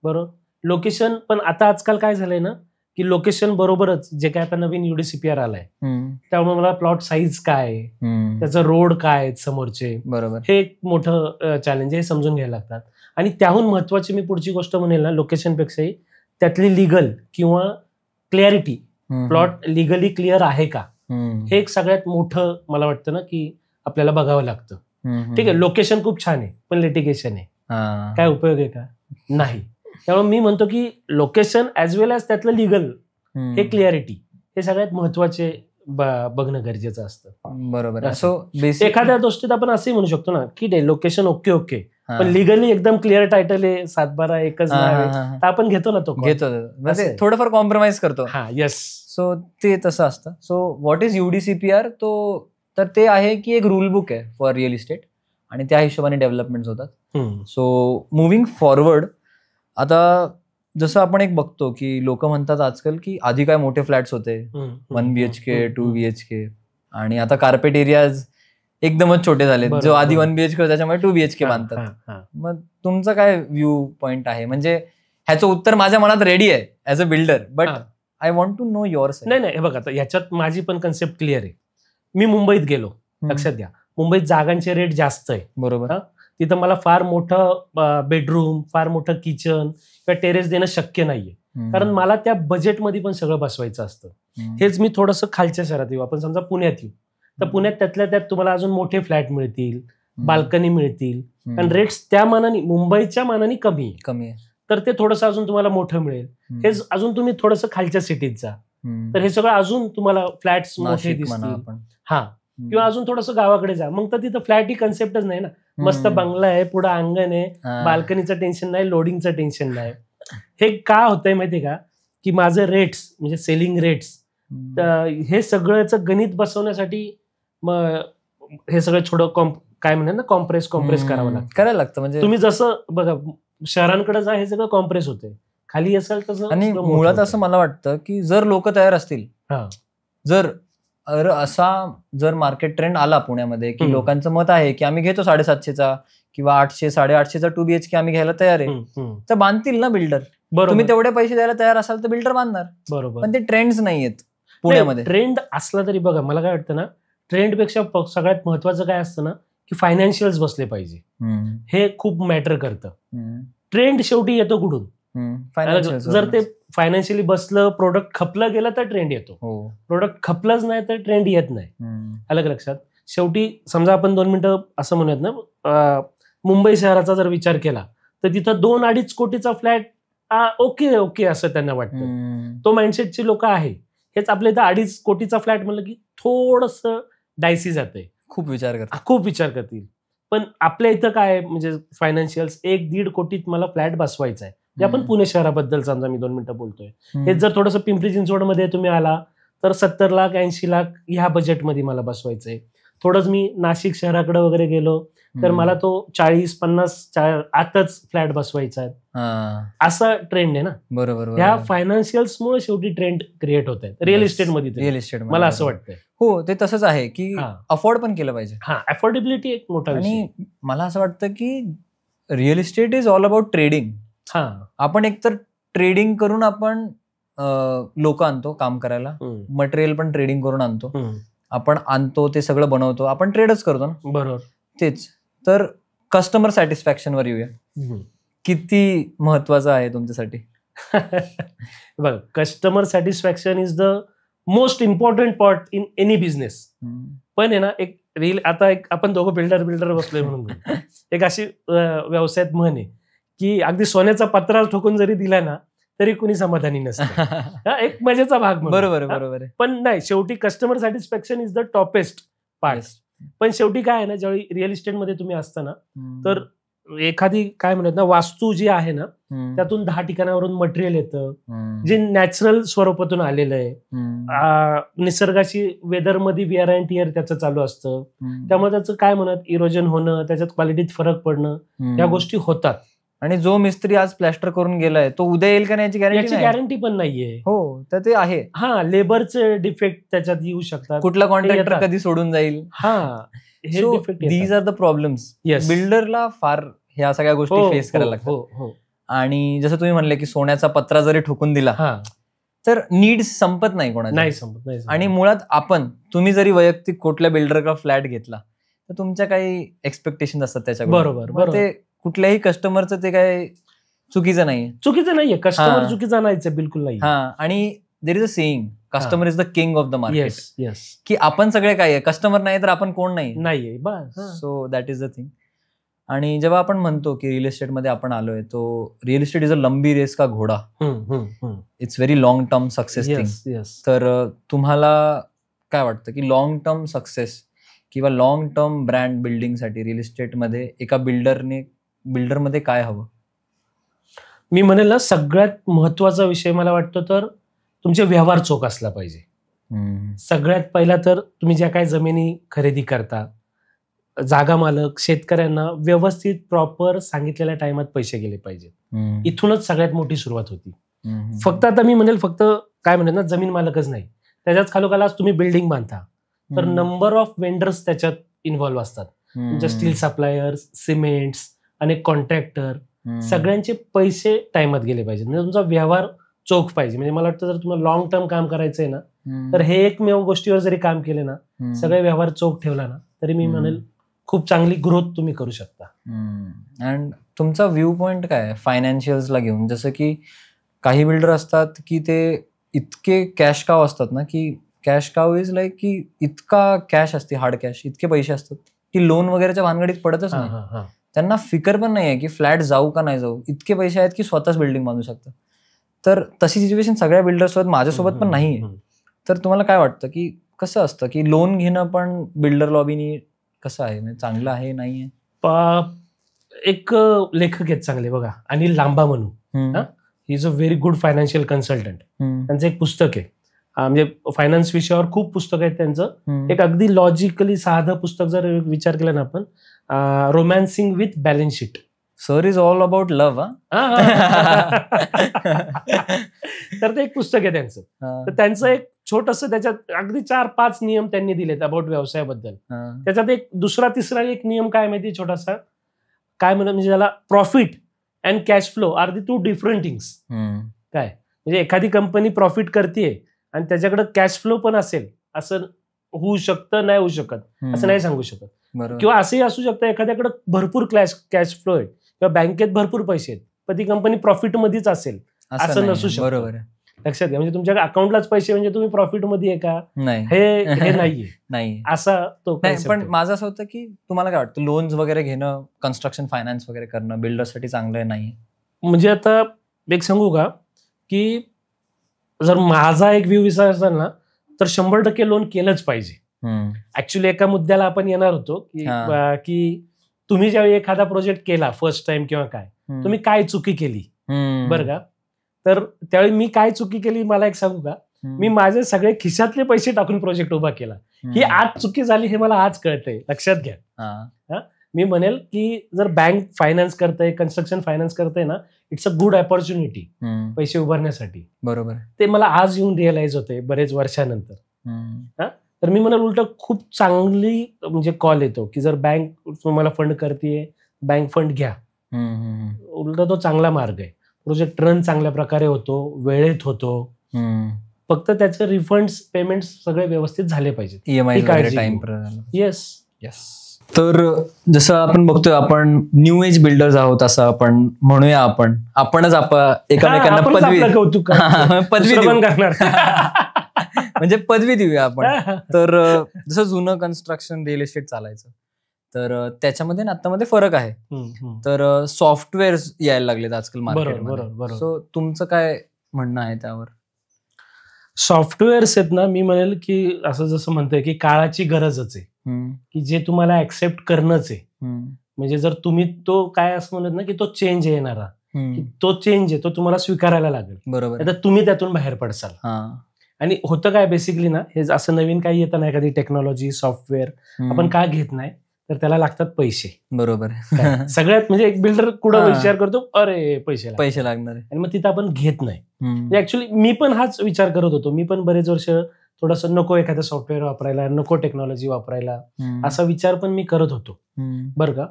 बरोबर, लोकेशन. पण आता आजकाल काय झालंय ना की लोकेशन बरोबरच जे काय आता नवीन UDCPR आलाय, त्यामुळे मला प्लॉट साईज काय, त्याचं रोड काय समोरचे, बरोबर, हे एक मोठं चॅलेंज आहे, समजून घ्यायला लागतात. आणि त्याहून महत्वाची मी पुढची गोष्ट म्हणेल ना, लोकेशन पेक्षाही त्यातली लिगल किंवा क्लिअरिटी, प्लॉट लिगली क्लिअर आहे का, हे एक सगळ्यात मोठं मला वाटतं ना की आपल्याला बघावं लागतं. ठीक आहे, लोकेशन खूप छान आहे, पण लिटिगेशन आहे, काय उपयोग आहे का? नाही. त्यामुळे मी म्हणतो की लोकेशन ऍज वेल ऍज त्यातलं लिगल हे क्लिअरिटी, हे सगळ्यात महत्वाचे बघणं गरजेचं असतं. बरोबर. सो एखाद्या गोष्टीत आपण असंही म्हणू शकतो ना की लोकेशन ओके पण लिगली एकदम क्लिअर टायटल आहे, 7/12 एकच नाव आहे, तर आपण घेतो ना, तो घेतो, म्हणजे थोडंफार कॉम्प्रोमाइज करतो. येस. सो ते तसं असतं. So what is UDCPR? तर ते आहे की एक रूल बुक आहे फॉर रिअल इस्टेट आणि त्या हिशोबाने डेव्हलपमेंट होतात. सो मुव्हिंग फॉरवर्ड, आता जसं आपण एक बघतो की लोक म्हणतात आजकाल की आधी काय मोठे फ्लॅट्स होते, 1 BHK 2 BHK, आणि आता कार्पेट एरियाज एकदमच छोटे झाले. जो आधी 1 BHK होता त्याच्यामुळे 2 BHK बांधतात. मग तुमचं काय व्ह्यू पॉइंट आहे? म्हणजे ह्याचं उत्तर माझ्या मनात रेडी आहे as a builder, but I want to know your side. नाही, हे बघा, आता याच्यात माझी पण कन्सेप्ट क्लिअर आहे. मी मुंबईत गेलो, लक्षात घ्या, मुंबईत जागांचे रेट जास्त आहे. बरोबर. तिथं मला फार मोठं बेडरूम, फार मोठं किचन किंवा टेरेस देणं शक्य नाहीये, कारण मला त्या बजेटमध्ये पण सगळं बसवायचं असतं. हेच मी थोडंसं खालच्या शहरात येऊ, आपण समजा पुण्यात येऊ, तर पुण्यात त्यातल्या त्यात तुम्हाला अजून मोठे फ्लॅट मिळतील, बाल्कनी मिळतील, कारण रेट्स त्या मानाने मुंबईच्या मानाने कमी आहे. तर ते थोडंसं अजून तुम्हाला मोठं मिळेल. हेच अजून तुम्ही थोडंसं खालच्या सिटीत जा, तर हे सगळं अजून तुम्हाला फ्लॅट्स मोठे दिसतील. किंवा अजून थोडंसं गावाकडे जा, मग तर तिथं फ्लॅट ही कन्सेप्टच नाही ना. मस्त बंगला आहे, पुढं अंगण आहे, बाल्कनीचं टेन्शन नाही, लोडिंगचं टेन्शन नाही. हे का होतंय माहितीये का, की माझं रेट्स म्हणजे सेलिंग रेट्स, हे सगळ्याच गणित बसवण्यासाठी मग हे सगळं थोडं काय म्हणतात ना, कॉम्प्रेस करावं लागतं. म्हणजे तुम्ही जसं बघा शहरांकडे जा, हे सगळं कॉम्प्रेस होते, खाली असेल तसं. आणि मुळात असं मला वाटतं की जर लोक तयार असतील, जर मार्केट ट्रेंड आला पुण्यामध्ये की लोकांचं मत आहे की आम्ही घेतो 750चा किंवा 800 850चा 2 BHK आम्ही घ्यायला तयार आहे, तर बांधतील ना बिल्डर. तुम्ही तेवढे पैसे द्यायला तयार असाल तर बिल्डर बांधणार. बरोबर. पण ते ट्रेंड्स नाहीयेत पुण्यामध्ये. ट्रेंड असला तरी बघा, मला काय वाटतं ना, ट्रेंडपेक्षा सगळ्यात महत्वाचं काय असतं ना, की फायनान्शियल्स बसले पाहिजे. हे खूप मॅटर करतं. ट्रेंड शेवटी येतो कुठून? जर ते फायनान्शियली बसलं, प्रोडक्ट खपलं गेलं तर ट्रेंड येतो. प्रोडक्ट खपलंच नाही तर ट्रेंड येत नाही. अलग लक्षात. शेवटी समजा आपण 2 मिनिटं असं म्हणूयात ना, मुंबई शहराचा जर विचार केला तर तिथं 2-2.5 कोटीचा फ्लॅट ओके असं त्यांना वाटतं. तो माइंडसेटची लोक आहे. हेच आपल्या इथं 2.5 कोटीचा फ्लॅट म्हणलं की थोडस डायसी जाते, खूप विचार करतील. पण आपल्या इथं काय म्हणजे फायनान्शियल्स 1-1.5 कोटीत मला फ्लॅट बसवायचा आहे. जे आपण पुणे शहराबद्दल समजा मी 2 मिनिटं बोलतोय, हे जर थोडंसं पिंपरी चिंचवडमध्ये तुम्ही आला तर 70 लाख 80 लाख ह्या बजेटमध्ये मला बसवायचंय. थोडंच मी नाशिक शहराकडे वगैरे गेलो तर मला तो 40-50 आतच फ्लॅट बसवायचा आहे. असा ट्रेंड आहे ना. बरोबर. ह्या फायनान्शियल्समुळे शेवटी ट्रेंड क्रिएट होत आहेत रिअल इस्टेट. मला असं वाटतंय. हो, ते तसंच आहे की अफोर्ड पण केलं पाहिजे. अफोर्डेबिलिटी एक मोठा विषय. आणि मला असं वाटतं की real estate is all about trading. आपण एकतर ट्रेडिंग करून आपण लोक आणतो काम करायला, मटेरियल पण ट्रेडिंग करून आणतो, आपण आणतो ते सगळं बनवतो, आपण ट्रेडच करतो ना. बरोबर. तेच तर कस्टमर सॅटिस्फॅक्शन वर येऊया. किती महत्वाचं आहे तुमच्यासाठी? बघ, customer satisfaction is the most important part in any business. पण आहे ना, एक आता आपण दोघं बिल्डर बसलोय म्हणून एक अशी व्यवसायात म्हण आहे की अगदी सोन्याचा पत्रा ठोकून जरी दिला ना तरी कुणी समाधानी नसतं. एक मजेचा भाग. बरोबर. पण नाही, शेवटी customer satisfaction is the toppest part. पण शेवटी काय आहे ना, ज्यावेळी रिअल इस्टेटमध्ये तुम्ही असता ना, तर एखादी काय म्हणत ना, वास्तू जी आहे ना, त्यातून 10 ठिकाणावरून मटेरियल येतं जे नॅचरल स्वरूपातून आलेलं आहे. निसर्गाशी वेदरमध्ये विअर अँड टिअर त्याचं चालू असतं, त्यामुळे त्याचं काय म्हणत इरोजन होणं, त्याच्यात क्वालिटीत फरक पडणं, या गोष्टी होतात. आणि जो मिस्त्री आज प्लॅस्टर करून गेलाय तो उद्या येईल का नाही याची गॅरंटी पण नाहीये. हो, तर ते आहे. लेबरचे डिफेक्ट त्याच्यात येऊ शकतात, कुठला कॉन्ट्रॅक्टर कधी सोडून जाईल. These are the problems. बिल्डरला फार ह्या सगळ्या गोष्टी फेस करायला लागतात. आणि जसं तुम्ही म्हणले की सोन्याचा पत्रा जरी ठोकून दिला तर नीड्स संपत नाही कोणाची. नाही संपत. आणि मुळात तुम्ही जरी वैयक्तिक कुठल्या बिल्डरचा फ्लॅट घेतला तर तुमच्या काही एक्सपेक्टेशन असतात त्याच्याकडून. बरोबर. ते कुठल्याही कस्टमरचं ते काय चुकीचं नाहीये. कस्टमर चुकीचा नाहीच, बिलकुल नाही. आणि there is a saying, customer is the king of the market. की आपण सगळे काय आहे, कस्टमर नाही तर आपण कोण नाहीये. बस. So that is the thing. आणि जेव्हा आपण म्हणतो की रिअल इस्टेटमध्ये आपण आलोय, तो रिअल इस्टेट इज अ लंबी रेस का घोडा. It's very long term success thing. तर तुम्हाला काय वाटतं की लॉंग टर्म सक्सेस किंवा लॉंग टर्म ब्रँड बिल्डिंगसाठी रिअल इस्टेटमध्ये एका बिल्डरमध्ये काय हवं? मी म्हणेल ना, सगळ्यात महत्वाचा विषय मला वाटतो तर तुमचे व्यवहार चोख असला पाहिजे. सगळ्यात पहिला तर तुम्ही ज्या काही जमिनी खरेदी करता, जागा मालक शेतकऱ्यांना व्यवस्थित प्रॉपर सांगितलेल्या टाइमात पैसे गेले पाहिजेत. इथूनच सगळ्यात मोठी सुरुवात होती. फक्त आता मी म्हणेल फक्त काय म्हणेल ना, जमीन मालकच नाही, त्याच्याच खालोखाल तुम्ही बिल्डिंग बांधता तर नंबर ऑफ वेंडर्स त्याच्यात इन्व्हॉल्व्ह असतात. तुमच्या स्टील सप्लायर्स, सिमेंट्स, अनेक कॉन्ट्रॅक्टर, सगळ्यांचे पैसे टाइमात गेले पाहिजेत. म्हणजे तुमचा व्यवहार चोख पाहिजे. म्हणजे मला वाटतं जर तुम्हाला लॉंग टर्म काम करायचंय ना, तर हे एकमेव गोष्टीवर जरी काम केले ना, सगळे व्यवहार चोख ठेवला ना, तरी मी म्हणेल खूप चांगली ग्रोथ तुम्ही करू शकता. अँड तुमचा व्ह्यू पॉइंट काय आहे फायनान्शियल्सला घेऊन? जसं की काही बिल्डर असतात की ते इतके कॅश काव असतात ना, की कॅश काव इज लाईक की इतका कॅश असते, हार्ड कॅश, इतके पैसे असतात की लोन वगैरेच्या भानगडीत पडतच नाही. त्यांना फिकर पण नाही आहे की फ्लॅट जाऊ का नाही जाऊ. इतके पैसे आहेत की स्वतःच बिल्डिंग बांधू शकतात. तर तशी सिच्युएशन सगळ्या बिल्डर्ससोबत माझ्यासोबत पण नाही आहे. तर तुम्हाला काय वाटतं की कसं असतं की लोन घेणं पण बिल्डर लॉबीनी कसं आहे, म्हणजे चांगलं आहे नाही आहे? एक लेखक आहेत चांगले बघा, अनिल लांबा म्हणून. He is a very good financial consultant. त्यांचं एक पुस्तक आहे, म्हणजे फायनान्स विषयावर खूप पुस्तक आहेत त्यांचं. एक अगदी लॉजिकली साधं पुस्तक जर विचार केला ना आपण, romancing with balance sheet. Sir is all about love. तर ते एक पुस्तक आहे त्यांचं. तर त्यांचं एक छोटस, त्याच्यात अगदी 4-5 नियम त्यांनी दिलेत अबाउट व्यवसायाबद्दल. त्याच्यात एक दुसरा तिसरा एक नियम काय माहिती, छोटासा काय म्हणत, म्हणजे त्याला profit and cash flow are the 2 different things. काय म्हणजे एखादी कंपनी प्रॉफिट करते आणि त्याच्याकडे कॅश फ्लो पण असेल, असं होऊ शकतं, नाही होऊ शकत, असं नाही सांगू शकत. किंवा असंही असू शकतं एखाद्याकडे भरपूर कॅश फ्लो आहे किंवा बँकेत भरपूर पैसे आहेत, पण ती कंपनी प्रॉफिट मध्येच असेल, असं नसू शकतं. बरोबर, लक्षात घ्या. म्हणजे तुमच्या अकाउंटलाच पैसे म्हणजे तुम्ही प्रॉफिट मध्ये आहे का, हे नाहीये. नाही असा तो. पण माझं असं होतं की तुम्हाला काय वाटतं, लोन्स वगैरे घेणं, कन्स्ट्रक्शन फायनान्स वगैरे करणं बिल्डरसाठी चांगलं आहे नाही? म्हणजे आता एक सांगू का, की जर माझा एक व्ह्यू विचार असेल ना, तर 100% लोन केलंच पाहिजे. ऍक्च्युली एका मुद्द्याला आपण येणार होतो की तुम्ही ज्यावेळी एखादा प्रोजेक्ट केला फर्स्ट टाइम किंवा काय, तुम्ही काय चुकी केली, बरं का. तर त्यावेळी मी काय चुकी केली मला एक सांगू का, मी माझे सगळे खिशातले पैसे टाकून प्रोजेक्ट उभा केला. ही आज चुकी झाली हे मला आज कळतंय, लक्षात घ्या. मी म्हणेल की जर बँक फायनान्स करते, कन्स्ट्रक्शन फायनान्स करते ना, इट्स अ गुड ऑपॉर्च्युनिटी पैसे उभारण्यासाठी. बरोबर. ते मला आज येऊन रिअलाइज होते बरेच वर्षानंतर. तर मी म्हणेल उलट खूप चांगली म्हणजे कॉल येतो की जर बँक तुम्हाला फंड करते, बँक फंड घ्या. उलट तो चांगला मार्ग आहे. प्रोजेक्ट रन चांगल्या प्रकारे होतो, वेळेत होतो. फक्त त्याचे रिफंड्स, पेमेंट सगळे व्यवस्थित झाले पाहिजेत. EMI yes. तर जसं आपण बघतोय, आपण न्यू एज बिल्डर्स आहोत असं आपण म्हणूया. आपणच एकामेकांना पदवी म्हणजे पदवी देऊया आपण. तर जसं जुनं कन्स्ट्रक्शन रिअल इस्टेट चालायचं, तर त्याच्यामध्ये आतामध्ये फरक आहे. तर सॉफ्टवेअर यायला लागलेत आजकाल मार्केटमध्ये. सो तुमचं काय म्हणणं आहे त्यावर? सॉफ्टवेअर्स आहेत ना, मी म्हणेल की असं जसं म्हणतोय की काळाची गरजच आहे, की जे तुम्हाला ऍक्सेप्ट करणंच आहे. म्हणजे जर तुम्ही तो काय असं म्हणत ना की तो चेंज येणारा, तो चेंज आहे, तो तुम्हाला स्वीकारायला लागेल. बरोबर. तर तुम्ही त्यातून बाहेर पडसाल. आणि होतं काय बेसिकली ना, हे असं नवीन काही येतं ना, एखादी टेक्नॉलॉजी सॉफ्टवेअर आपण का घेत नाही, तर त्याला लागतात पैसे. बरोबर. सगळ्यात म्हणजे एक बिल्डर कुठं विचार करतो, अरे पैसे लागणार, आणि मग तिथं आपण घेत नाही. ऍक्च्युली मी पण हाच विचार करत होतो. मी पण बरेच वर्ष थोडंसं नको एखादं सॉफ्टवेअर वापरायला, नको टेक्नॉलॉजी वापरायला, असा विचार पण मी करत होतो, बरं का.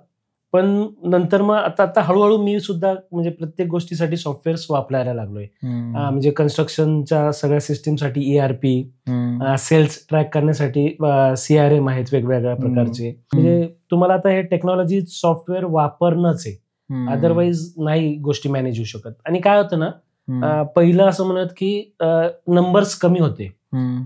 पण नंतर मग आता हळूहळू मी सुद्धा म्हणजे प्रत्येक गोष्टीसाठी सॉफ्टवेअर्स वापरायला लागलोय. म्हणजे कन्स्ट्रक्शनच्या सगळ्या सिस्टीमसाठी ERP, सेल्स ट्रॅक करण्यासाठी CRM आहेत वेगवेगळ्या प्रकारचे. म्हणजे तुम्हाला आता हे टेक्नॉलॉजी सॉफ्टवेअर वापरणंच आहे, अदरवाईज नाही गोष्टी मॅनेज होऊ शकत. आणि काय होतं ना, पहिलं असं म्हणत की नंबर्स कमी होते,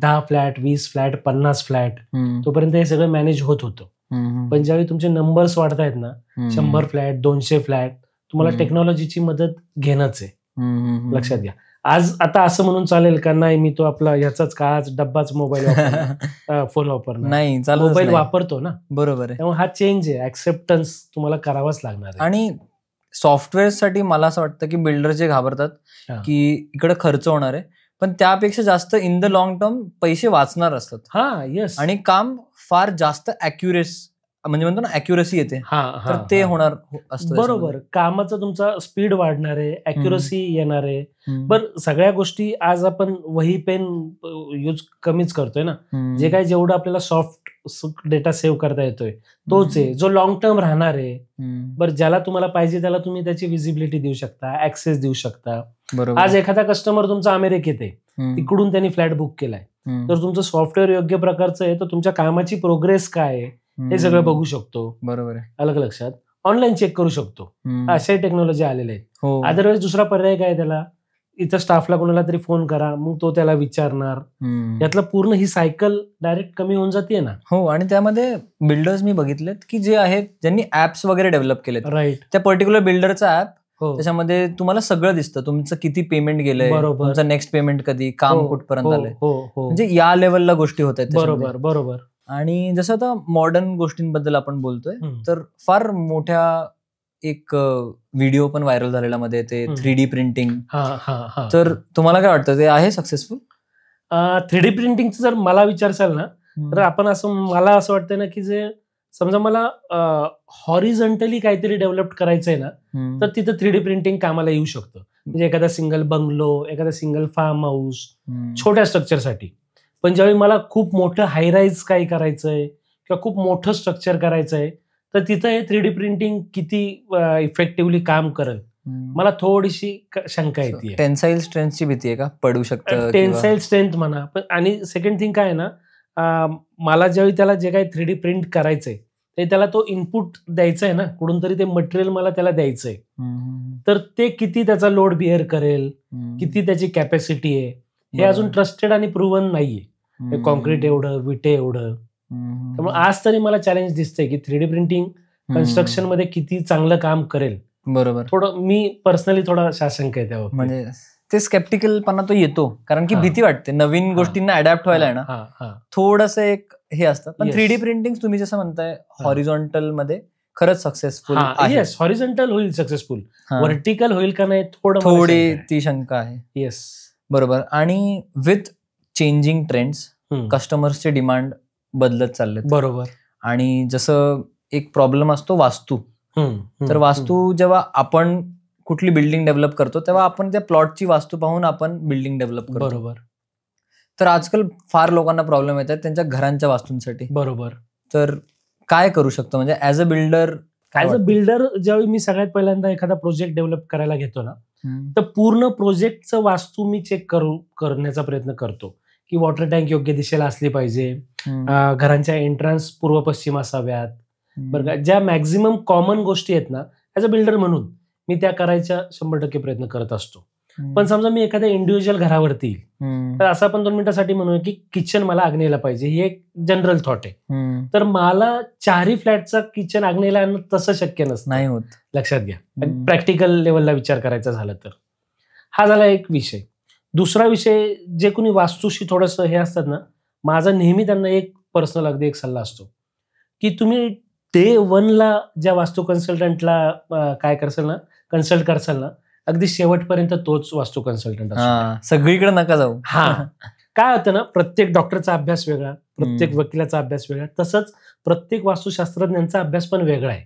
10 फ्लॅट, 20 फ्लॅट, 50 फ्लॅट, तोपर्यंत हे सगळं मॅनेज होत होतं. पण ज्यावेळी तुमचे नंबर्स वाढतायत ना, 100 फ्लॅट 200 फ्लॅट, तुम्हाला टेक्नॉलॉजीची मदत घेणंच आहे. लक्षात घ्या. आता असं म्हणून चालेल का नाही मी तो आपला ह्याचाच काळाच डब्बाच मोबाईल फोन वापरणार नाही, मोबाईल वापरतो ना. बरोबर आहे. त्यामुळे हा चेंज आहे, ऍक्सेप्टन्स तुम्हाला करावाच लागणार आहे. आणि सॉफ्टवेअर साठी मला असं वाटतं की बिल्डर जे घाबरतात की इकडे खर्च होणार आहे, पण त्यापेक्षा जास्त इन द लॉंग टर्म पैसे वाचणार असतात. हा येस. आणि काम फार जास्त म्हणजे म्हणतो ना अॅक्युरसी येते, तर ते होणार असतं. बरोबर, कामाचा तुमचा स्पीड वाढणार आहे, अॅक्युरसी येणार आहे. बरं, सगळ्या गोष्टी आज आपण वही पेन यूज कमीच करतोय ना. जे काही जेवढं आपल्याला सॉफ्ट डेटा सेव्ह करता येतोय तोच आहे जो लॉंग टर्म राहणार आहे. बरं, ज्याला तुम्हाला पाहिजे त्याला तुम्ही त्याची विजिबिलिटी देऊ शकता, ऍक्सेस देऊ शकता. आज एखादा कस्टमर तुमचा अमेरिकेत आहे, तिकडून त्यांनी फ्लॅट बुक केलाय, तर तुमचं सॉफ्टवेअर योग्य प्रकारचं आहे तर तुमच्या कामाची प्रोग्रेस काय आहे हे सगळं बघू शकतो. बरोबर आहे. अलग लक्षात ऑनलाईन चेक करू शकतो. अशाही टेक्नॉलॉजी आलेल्या आहेत. अदरवाईज दुसरा पर्याय काय, त्याला इथं स्टाफला कोणाला तरी फोन करा, मग तो त्याला विचारणार. यातलं पूर्ण ही सायकल डायरेक्ट कमी होऊन जाते ना. हो, आणि त्यामध्ये बिल्डर्स मी बघितलेत की जे आहेत ज्यांनी ऍप्स वगैरे डेव्हलप केलेत. राईट. त्या पर्टिक्युलर बिल्डरचा ऍप, त्याच्यामध्ये तुम्हाला सगळं दिसतं, तुमचं किती पेमेंट गेलंय, तुमचं नेक्स्ट पेमेंट कधी, काम कुठपर्यंत आलंय, म्हणजे या लेवलला गोष्टी होत आहेत. बरोबर बरोबर. आणि जसं आता मॉडर्न गोष्टींबद्दल आपण बोलतोय, तर फार मोठ्या एक व्हिडिओ पण व्हायरल झालेला मध्ये, ते 3D प्रिंटिंग. तर तुम्हाला काय वाटतं, ते आहे सक्सेसफुल? 3D प्रिंटिंगचं जर मला विचारसाल ना, तर आपण मला असं वाटतं ना की जे समजा मला हॉरिझॉन्टली काहीतरी डेव्हलप करायचंय ना, तर तिथं 3D प्रिंटिंग कामाला येऊ शकतं. म्हणजे एखादा सिंगल बंगलो, एखादा सिंगल फार्म हाऊस, छोट्या स्ट्रक्चरसाठी. पण ज्यावेळी मला खूप मोठं हायराईज काही करायचंय किंवा खूप मोठं स्ट्रक्चर करायचंय, तर तिथं हे 3D प्रिंटिंग किती इफेक्टिव्हली काम करेल, मला थोडीशी शंका येते. टेन्साईल स्ट्रेंथची भीती आहे का, पडू शकतं? टेन्साईल स्ट्रेंथ म्हणा. पण आणि सेकंड थिंग काय आहे ना, मला ज्यावेळी त्याला जे काही 3D प्रिंट करायचंय ते त्याला तो इनपुट द्यायचा आहे ना, कुठून तरी ते मटेरियल मला त्याला द्यायचंय, तर ते किती त्याचा लोड बिअर करेल, किती त्याची कॅपॅसिटी आहे, हे अजून ट्रस्टेड आणि प्रूव्हन नाहीये. कॉन्क्रीट एवढं, विटे एवढं. त्यामुळे आज तरी मला चॅलेंज दिसतंय की 3D प्रिंटिंग कन्स्ट्रक्शन मध्ये किती चांगलं काम करेल. बरोबर. थोडं मी पर्सनली थोडा शासंक आहे त्यावर. म्हणजे ते स्केप्टिकलपणा तो येतो, कारण की भीती वाटते नवीन गोष्टींना अडॅप्ट व्हायला ना, थोडंसं एक हे असतं. पण 3D प्रिंटिंग तुम्ही जसं म्हणताय हॉरिझॉन्टल मध्ये खरंच सक्सेसफुल आहे. येस, हॉरिझॉन्टल होईल सक्सेसफुल, व्हर्टिकल होईल का नाही थोडी ती शंका आहे. येस, बरोबर. आणि विथ चेंजिंग ट्रेंड्स, कस्टमर्सचे डिमांड बदलत चाललेत. बरोबर. आणि जसं एक प्रॉब्लेम असतो वास्तू, तर वास्तू जेव्हा आपण कुठली बिल्डिंग डेव्हलप करतो तेव्हा आपण त्या प्लॉटची वास्तू पाहून आपण बिल्डिंग डेव्हलप करतो. बरोबर. तर आजकाल फार लोकांना प्रॉब्लेम येतात त्यांच्या घरांच्या वास्तूंसाठी. बरोबर. तर काय करू शकतो, म्हणजे ऍज अ बिल्डर? ज्यावेळी मी सगळ्यात पहिल्यांदा एखादा प्रोजेक्ट डेव्हलप करायला घेतो ना, तर पूर्ण प्रोजेक्टचं वास्तू मी चेक करण्याचा प्रयत्न करतो की वॉटर टँक योग्य दिशेला असली पाहिजे, घरांच्या एंट्रन्स पूर्व पश्चिम असाव्यात. बरं का, ज्या मॅक्झिमम कॉमन गोष्टी आहेत ना, ॲज अ बिल्डर म्हणून मी त्या करायच्या 100% प्रयत्न करत असतो. पण समजा मी एखाद्या इंडिव्हिज्युअल घरावरती तर असं आपण 2 मिनिटासाठी म्हणूया की किचन मला आग्नेयला पाहिजे, ही एक जनरल थॉट आहे. तर मला 4ही फ्लॅटचा किचन आग्नेयला आणणं तसं शक्य नसतं, नाही होत. लक्षात घ्या, प्रॅक्टिकल लेवलला विचार करायचा झाला तर. हा झाला एक विषय. दुसरा विषय, जे कोणी वास्तूशी थोडंसं हे असतात ना, माझा नेहमी त्यांना एक पर्सनल अगदी एक सल्ला असतो की तुम्ही डे 1ला ज्या वास्तू कन्सल्टंटला काय करसाल ना, कन्सल्ट करसाल ना, अगदी शेवटपर्यंत तोच वास्तू कन्सल्टंट असतो. सगळीकडे नका जाऊ. काय होतं ना, प्रत्येक डॉक्टरचा अभ्यास वेगळा, प्रत्येक वकिलाचा अभ्यास वेगळा, तसंच प्रत्येक वास्तुशास्त्रज्ञांचा अभ्यास पण वेगळा आहे.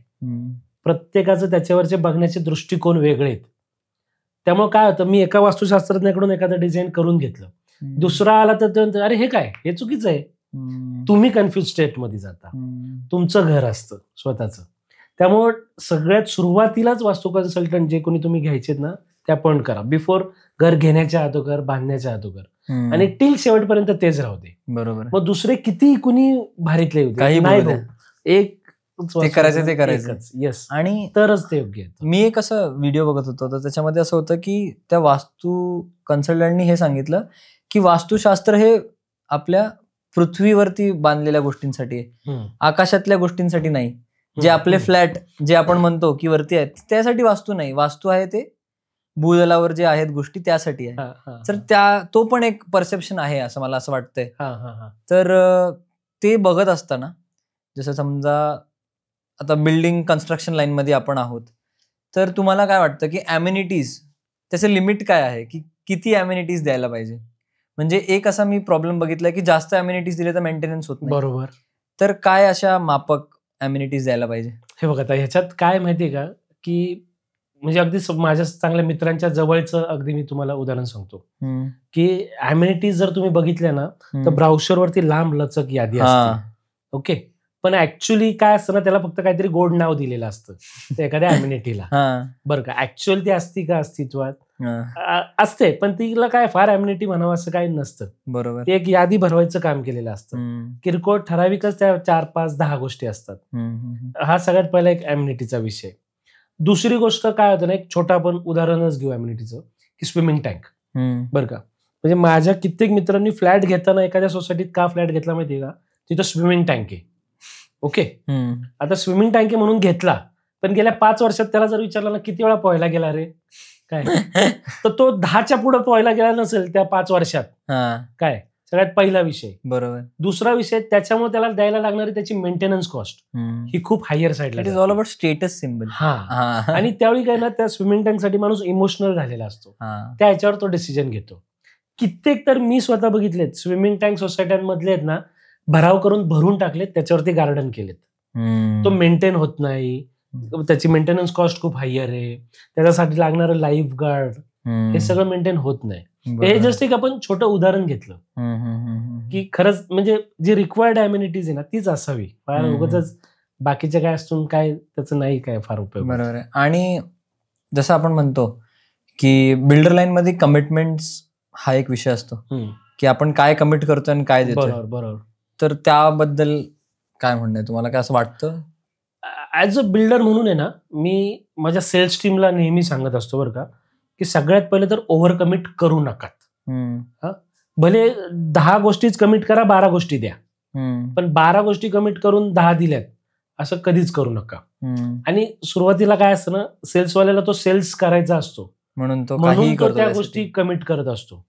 प्रत्येकाचं त्याच्यावरचे बघण्याचे दृष्टिकोन वेगळे आहेत. त्यामुळे काय होतं, मी एका वास्तुशास्त्रज्ञाकडून एखादं डिझाईन करून घेतलं, दुसरा आला तर ते म्हणतो अरे हे काय, हे चुकीचं आहे. तुम्ही कन्फ्युज स्टेटमध्ये जाता. तुमचं घर असतं स्वतःचं. त्यामुळे सगळ्यात सुरुवातीलाच वास्तू कन्सल्टंट जे कोणी तुम्ही घ्यायचेत ना, त्या अपॉइंट करा, बिफोर घर घेण्याच्या अगोदर, बांधण्याच्या अगोदर, आणि टिल शेवटपर्यंत तेच राहू दे. बरोबर. मग दुसरे किती कुणी भारीतले होते, नाही, एक करायचं ते करायचं. येस, आणि तरच ते योग्य आहे. मी एक असं व्हिडिओ बघत होतो, तर त्याच्यामध्ये असं होतं की त्या वास्तू कन्सल्टंटनी हे सांगितलं की वास्तुशास्त्र हे आपल्या पृथ्वीवरती बांधलेल्या गोष्टींसाठी आहे, आकाशातल्या गोष्टींसाठी नाही. जे आपले फ्लॅट जे आपण म्हणतो की वरती आहेत त्यासाठी वास्तू नाही. वास्तू आहे ते भूदलावर जे आहेत गोष्टी त्यासाठी आहे. तर तो पण एक परसेप्शन आहे असं मला असं वाटतंय. तर ते बघत असताना जसं समजा आता बिल्डिंग कन्स्ट्रक्शन लाईन मध्ये आपण आहोत, तर तुम्हाला काय वाटतं की ॲम्युनिटीज त्याचे लिमिट काय आहे, की किती ॲम्युनिटीज द्यायला पाहिजे? म्हणजे एक असा मी प्रॉब्लेम बघितलाय की जास्त ॲम्युनिटीज दिले तर मेंटेनन्स होत नाही. बरोबर. तर काय अशा मापक ॲम्युनिटीज द्यायला पाहिजे? हे बघा आता ह्याच्यात काय माहितीये का, की म्हणजे अगदी माझ्या चांगल्या मित्रांच्या जवळचं अगदी मी तुम्हाला उदाहरण सांगतो, की ॲम्युनिटीज जर तुम्ही बघितल्या ना तर ब्राउशरवरती लांब लचक यादी असते. ओके, पण ऍक्च्युअली काय असतं ना, त्याला फक्त काहीतरी गोड नाव दिलेलं असतं त्या एखाद्या ॲम्युनिटीला. बरं का, ऍक्च्युअल ती असती का अस्तित्वात असते, पण तिला काय फार ॲम्युनिटी म्हणावं असं काही नसतं. बरोबर. ते एक यादी भरवायचं काम केलेलं असतं. किरकोळ ठराविकच त्या 4, 5, 10 गोष्टी असतात. हा सगळ्यात पहिला एक ॲम्युनिटीचा विषय. दुसरी गोष्ट काय होतं ना, एक छोटं आपण उदाहरणच घेऊ ॲम्युनिटीचं, की स्विमिंग टँक. बरं का, म्हणजे माझ्या कित्येक मित्रांनी फ्लॅट घेताना एखाद्या सोसायटीत का फ्लॅट घेतला माहितीये का, तिथं स्विमिंग टँक आहे. ओके, आता स्विमिंग टँक आहे म्हणून घेतला, पण गेल्या 5 वर्षात त्याला जर विचारलं ना किती वेळा पोहायला गेला रे, काय तर तो 10च्या पुढे पोहायला गेला नसेल त्या 5 वर्षात. काय सगळ्यात पहिला विषय. बरोबर. दुसरा विषय, त्याच्यामुळे त्याला द्यायला लागणारी त्याची मेंटेनन्स कॉस्ट ही खूप हायर साईडला. It is all about status symbol. आणि त्यावेळी काय ना, त्या स्विमिंग टँक साठी माणूस इमोशनल झालेला असतो, त्या ह्याच्यावर तो डिसिजन घेतो. कित्येक तर मी स्वतः बघितलेत स्विमिंग टँक सोसायट्यांमधले आहेत ना, भराव करून भरून टाकलेत, त्याच्यावरती गार्डन केलेत. तो मेंटेन होत नाही, त्याची मेंटेनन्स कॉस्ट खूप हायर आहे, त्याच्यासाठी लागणारं लाईफ गार्ड हे सगळं मेंटेन होत नाही. हे जस्ट एक आपण छोटं उदाहरण घेतलं की खरंच म्हणजे जी रिक्वायर्ड ॲम्युनिटीज आहे ना तीच असावी, फार उगाच बाकीच्या काय असून काय त्याचं नाही काय फार उपयोग. बरोबर आहे. आणि जसं आपण म्हणतो की बिल्डर लाईन मध्ये कमिटमेंट्स हा एक विषय असतो, की आपण काय कमिट करतोय आणि काय देतोय. बरोबर. तर त्याबद्दल काय म्हणणं आहे तुम्हाला, काय असं वाटतं? ऍज अ बिल्डर म्हणून आहे ना, मी माझ्या सेल्स टीमला नेहमी सांगत असतो बरं का, की सगळ्यात पहिले तर ओव्हर कमिट करू नका. भले 10 गोष्टीच कमिट करा, 12 गोष्टी द्या, पण 12 गोष्टी कमिट करून 10 दिल्यात असं कधीच करू नका. आणि सुरुवातीला काय असतं ना, सेल्सवाल्याला तो सेल्स करायचा असतो म्हणून तो त्या गोष्टी कमिट करत असतो.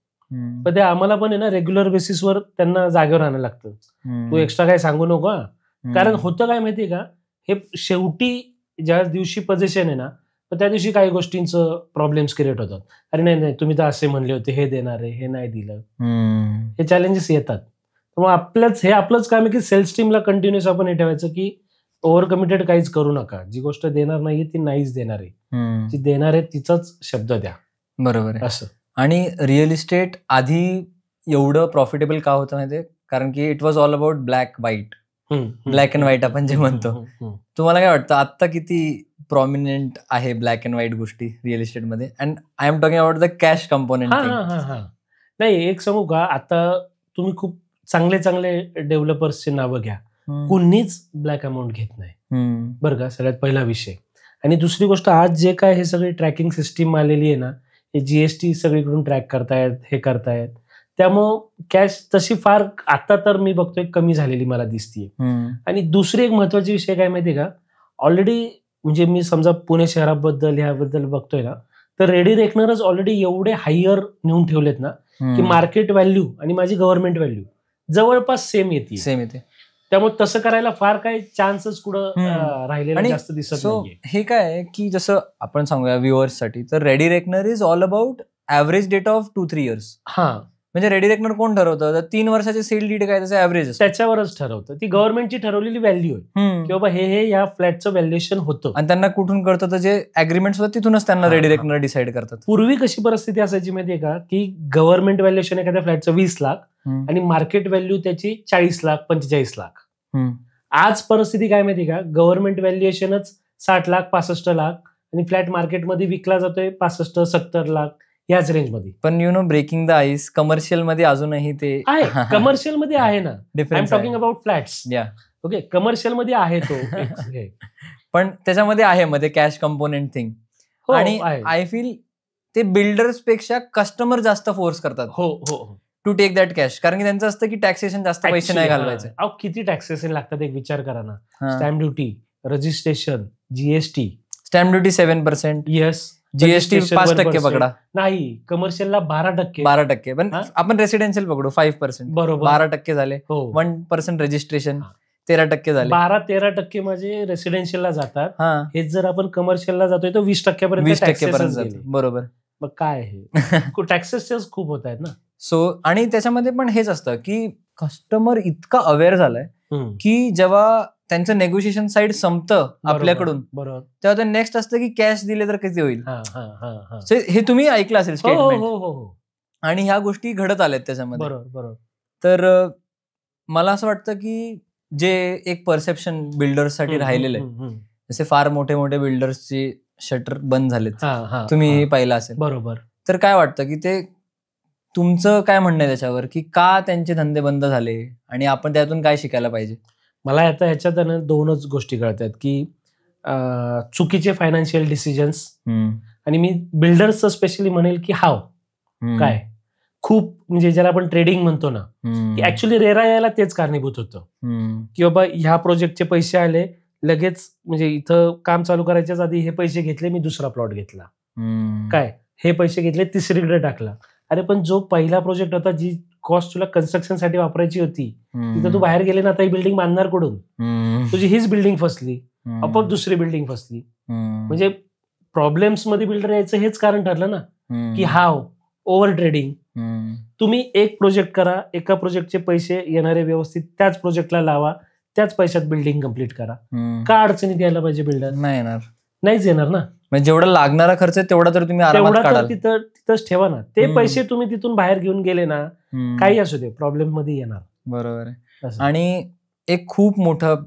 पण ते आम्हाला पण आहे ना रेग्युलर बेसिसवर त्यांना जागेवर आणायला लागतं. तू एक्स्ट्रा काय सांगू नको, कारण होतं काय माहितीये का, हे शेवटी ज्या दिवशी पोझिशन आहे ना, तर त्या दिवशी काही गोष्टींचं प्रॉब्लेम्स क्रिएट होतात. अरे नाही तुम्ही तर असे म्हणले होते, हे देणार आहे, हे नाही दिलं, हे चॅलेंजेस येतात. मग आपलंच काम आहे की सेल्स टीमला कंटिन्युअस आपण हे ठेवायचं की ओव्हर कमिटेड काहीच करू नका. जी गोष्ट देणार नाहीये ती नाहीच देणार आहे, जी देणार आहे तिचाच शब्द द्या. बरोबर आहे. असं. आणि रिअल इस्टेट आधी एवढं प्रॉफिटेबल का होतं माहितीये, कारण की it was all about black white, black and white आपण जे म्हणतो. तुम्हाला काय वाटतं आता किती प्रॉमिनंट आहे ब्लॅक अँड व्हाईट गोष्टी रिअल इस्टेट मध्ये? And I am talking about the cash component. नाही, एक सांगू का, आता तुम्ही खूप चांगले डेव्हलपर्सची नावं घ्या, कुणीच ब्लॅक अमाऊंट घेत नाही बरं का, सगळ्यात पहिला विषय. आणि दुसरी गोष्ट, आज जे काय हे सगळी ट्रॅकिंग सिस्टीम आलेली आहे ना, हे जीएसटी सगळीकडून ट्रॅक करतायत, हे करतायत, त्यामुळं कॅश तशी फार आता तर मी बघतोय कमी झालेली मला दिसतीये. आणि दुसरी एक महत्वाची विषय काय माहितीये का, ऑलरेडी म्हणजे मी समजा पुणे शहराबद्दल ह्याबद्दल बघतोय ना, तर रेडी रेकनरच ऑलरेडी एवढे हायर नेऊन ठेवलेत ना की मार्केट व्हॅल्यू आणि माझी गव्हर्नमेंट व्हॅल्यू जवळपास सेम येते. त्यामुळे तसं करायला फार काही चान्सच कुठं राहिलेला जास्त दिसत नाहीये. हे काय की जसं आपण सांगूया व्ह्युअर्स साठी, तर ready reckoner is all about average date of 2-3 years. म्हणजे रेडी रेकनर कोण ठरवतं? 3 वर्षाचे सेल डेट काय त्याचं ऍव्हरेज त्याच्यावरच ठरवतं. ती गव्हर्नमेंटची ठरवलेली व्हॅल्यू आहे की बाबा हे या फ्लॅटचं व्हॅल्युएशन होतं. आणि त्यांना कुठून कळतं? जे अग्रीमेंट्स होतात तिथूनच त्यांना रेडी रेकनर डिसाईड करतात. पूर्वी कशी परिस्थिती असायची माहितीये का, की गव्हर्नमेंट व्हॅल्युएशन एखाद्या फ्लॅटचं 20 लाख आणि मार्केट व्हॅल्यू त्याची 40 लाख 45 लाख. आज परिस्थिती काय माहिती का, गव्हर्नमेंट व्हॅल्युएशनच 60 लाख 65 लाख आणि फ्लॅट मार्केटमध्ये विकला जातोय 65-70 लाख याच रेंजमध्ये. पण ब्रेकिंग द आईस, कमर्शियल मध्ये अजूनही ते आहे. कमर्शियल मध्ये आहे ना, I am talking about flats. Okay, commercial मध्ये आहे तो पण त्याच्यामध्ये आहे मध्ये कॅश कंपोनेंट थिंग. आणि आय फील ते बिल्डर्स पेक्षा कस्टमर जास्त फोर्स करतात. हो. टू टेक दॅट कॅश, कारण की त्यांचं असतं की टॅक्सेशन जास्त पैसे नाही घालवायचे. किती टॅक्सेशन लागतात एक विचार करा ना. Stamp duty, registration, GST. Stamp duty 7%. Yes. GST 5% पकडा. नाही, कमर्शियलला 12%. 12%, पण आपण रेसिडेन्शियल पकडू 5%. बरोबर, 12% झाले. 1% रजिस्ट्रेशन, 13% झाले. 12-13% माझे रेसिडेन्शियलला जातात. हेच जर आपण कमर्शियलला जातोय तर 20% 20% जातात. बरोबर. मग काय आहे, टॅक्सेस खूप होत आहेत ना. सो आणि त्याच्यामध्ये पण हेच असतं की कस्टमर इतका अवेअर झालाय की जेव्हा त्यांचं नेगोशिएशन साईड संपतं आपल्याकडून, तेव्हा ते नेक्स्ट असतं की कॅश दिले तर किती होईल. हे तुम्ही ऐकलं असेल स्टेटमेंट, आणि ह्या गोष्टी घडत आल्यात त्याच्यामध्ये. बरोबर. तर मला असं वाटतं की जे एक परसेप्शन बिल्डर्ससाठी राहिलेलं आहे, जसे फार मोठे मोठे बिल्डर्सचे शटर बंद झालेत, तुम्ही पाहिलं असेल. बरोबर. तर काय वाटतं की ते तुमचं काय म्हणणं आहे त्याच्यावर, की का त्यांचे धंदे बंद झाले आणि आपण त्यातून काय शिकायला पाहिजे? मला आता ह्याच्यात दोनच गोष्टी कळतात की चुकीचे फायनान्शियल डिसिजन्स, आणि मी बिल्डर्सचं स्पेशली म्हणेल की काय खूप म्हणजे ज्याला आपण ट्रेडिंग म्हणतो ना, की ऍक्च्युली रेरा यायला तेच कारणीभूत होतं की बाबा ह्या प्रोजेक्टचे पैसे आले लगेच, म्हणजे इथं काम चालू करायच्याच आधी हे पैसे घेतले, मी दुसरा प्लॉट घेतला, काय हे पैसे घेतले तिसरीकडे टाकला. अरे पण जो पहिला प्रोजेक्ट होता, जी कॉस्ट तुला कन्स्ट्रक्शन साठी वापरायची होती, तिथं तू बाहेर गेले ना, आता ही बिल्डिंग बांधणार कुठून? तुझी हीच बिल्डिंग फसली, आपोआप दुसरी बिल्डिंग फसली. म्हणजे प्रॉब्लेम्स मध्ये बिल्डर यायचं हेच कारण ठरलं ना, की ओव्हर ट्रेडिंग. तुम्ही एक प्रोजेक्ट करा, एका प्रोजेक्टचे पैसे येणारे व्यवस्थित त्याच प्रोजेक्टला लावा, त्याच पैशात बिल्डिंग कम्प्लीट करा. का अडचणीत यायला पाहिजे बिल्डर? नाहीच येणार ना. म्हणजे जेवढा लागणारा खर्च आहे तेवढा तर तुम्ही आरामात काढाल. तिथंच ठेवा ना. ते पैसे तुम्ही तिथून बाहेर घेऊन गेले ना, काही असू दे, प्रॉब्लेम मध्ये येणार. बरोबर आहे. आणि एक खूप मोठं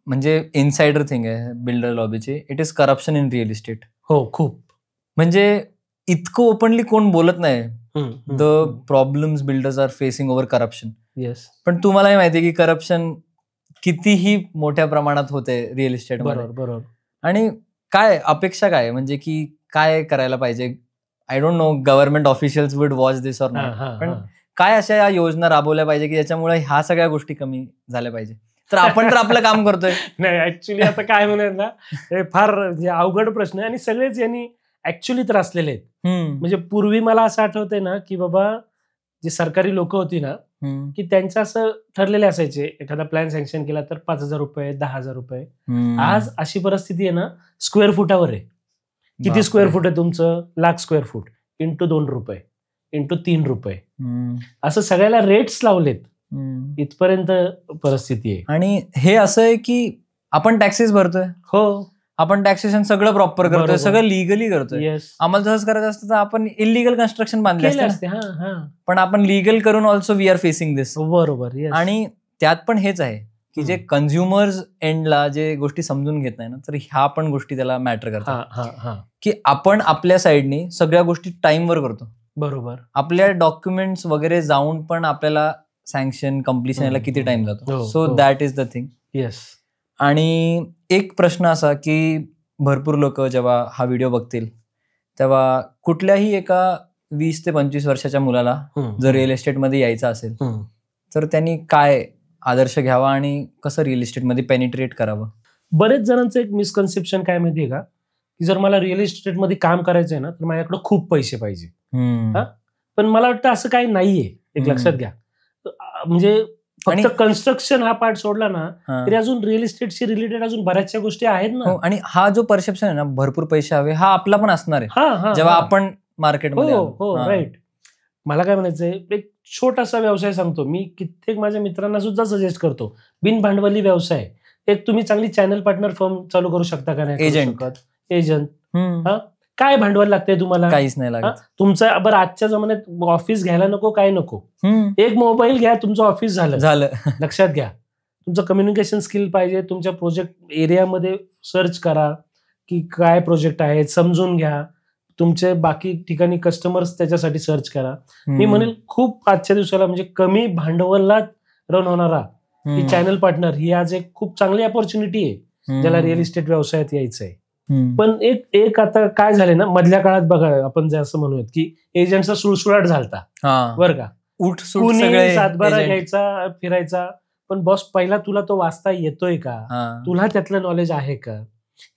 म्हणजे इनसाइडर थिंग आहे बिल्डर लॉबीची, it is corruption in real estate. हो, खूप. म्हणजे इतकं ओपनली कोण बोलत नाही the problems builders are facing over corruption. Yes. पण तुम्हालाही माहिती आहे की करप्शन कितीही मोठ्या प्रमाणात होते रिअल इस्टेट. बरोबर. आणि काय अपेक्षा काय, म्हणजे की काय करायला पाहिजे? I don't know government officials would watch this or not, पण काय अशा या योजना राबवल्या पाहिजे की ज्याच्यामुळे ह्या सगळ्या गोष्टी कमी झाल्या पाहिजे? तर आपण तर आपलं काम करतोय. नाही, ऍक्च्युली आता काय म्हणत ना, हे फार अवघड प्रश्न आहे आणि सगळेच यांनी ऍक्च्युली त्रासलेले आहेत. म्हणजे पूर्वी मला असं आठवतंय ना की बाबा जी सरकारी लोक होती ना, की त्यांचं असं ठरलेले असायचे, एखादा प्लॅन सँक्शन केला तर 5,000 रुपये, 10,000 रुपये. आज अशी परिस्थिती आहे ना, स्क्वेअर फुटावर आहे. किती स्क्वेअर फूट आहे तुमचं? 1,00,000 स्क्वेअर फूट इंटू 2 रुपये इंटू 3 रुपये, असं सगळ्याला रेट्स लावलेत. इथपर्यंत परिस्थिती आहे. आणि हे असं आहे की आपण टॅक्सेस भरतोय. हो, आपण टॅक्सेशन सगळं प्रॉपर करतोय, सगळं लिगली करतोय. आम्हाला तसंच करायचं असतं तर आपण इलिगल कन्स्ट्रक्शन बांधले असते, पण आपण लिगल करून ऑल्सो वी आर फेसिंग दिस. बरोबर. आणि त्यात पण हेच आहे की जे कन्झ्युमर्स एंडला जे गोष्टी समजून घेत नाही ना, तर ह्या पण गोष्टी त्याला मॅटर करतात की आपण आपल्या साईडनी सगळ्या गोष्टी टाइमवर करतो. बरोबर. आपल्या डॉक्युमेंट्स वगैरे जाऊन पण आपल्याला सँक्शन कम्प्लिशन याला किती टाइम जातो. So that is the thing. Yes. आणि एक प्रश्न असा की भरपूर लोक जेव्हा हा व्हिडिओ बघतील तेव्हा कुठल्याही एका 20 ते 25 वर्षाच्या मुलाला जर रिअल इस्टेटमध्ये यायचं असेल तर त्यांनी काय आदर्श घ्यावा आणि कसं रिअल इस्टेटमध्ये पेनिट्रेट करावं? बरेच जणांचं एक मिसकन्सेप्शन काय माहितीये का, की जर मला रिअल इस्टेटमध्ये काम करायचंय ना तर माझ्याकडे खूप पैसे पाहिजे. पण मला वाटतं असं काही नाहीये, एक लक्षात घ्या. म्हणजे फक्त कन्स्ट्रक्शन हा पार्ट सोडला ना तरी अजून रिअल इस्टेटशी रिलेटेड अजून बऱ्याचशा गोष्टी आहेत ना. आणि हा जो परसेप्शन आहे ना, भरपूर पैसे हवे, हा आपला पण असणार आहे जेव्हा आपण मार्केटमध्ये. हो, राईट. मला काय म्हणायचंय, एक छोटासा व्यवसाय सांगतो मी, कित्येक माझ्या मित्रांना सुद्धा सजेस्ट करतो. बिन भांडवली व्यवसाय. एक तुम्ही चांगली चॅनल पार्टनर फर्म चालू करू शकता का? नाही, एजंट. काय भांडवल लागतंय तुम्हाला? काहीच नाही लागत. तुमचं बरं आजच्या जमान्यात ऑफिस घ्यायला नको, काय नको, एक मोबाईल घ्या, तुमचं ऑफिस झालं. लक्षात घ्या, तुमचं कम्युनिकेशन स्किल पाहिजे. तुमच्या प्रोजेक्ट एरियामध्ये सर्च करा की काय प्रोजेक्ट आहेत, समजून घ्या. तुमचे बाकी ठिकाणी कस्टमर्स त्याच्यासाठी सर्च करा. मी म्हणेल खूप आजच्या दिवसाला म्हणजे कमी भांडवलात रन होणारा ही चॅनल पार्टनर ही आज एक खूप चांगली अपॉर्च्युनिटी आहे ज्याला रिअल इस्टेट व्यवसायात यायचंय. पण एक आता काय झालंय ना, मधल्या काळात बघा, आपण जे असं म्हणूयात की एजंटचा सुळसुळाट झालता बरं का. उठ सूट कुणी सगळे सातबारा agent. घ्यायचा, फिरायचा, पण बॉस पहिला तुला तो वाचता येतोय का, तुला त्यातलं नॉलेज आहे का.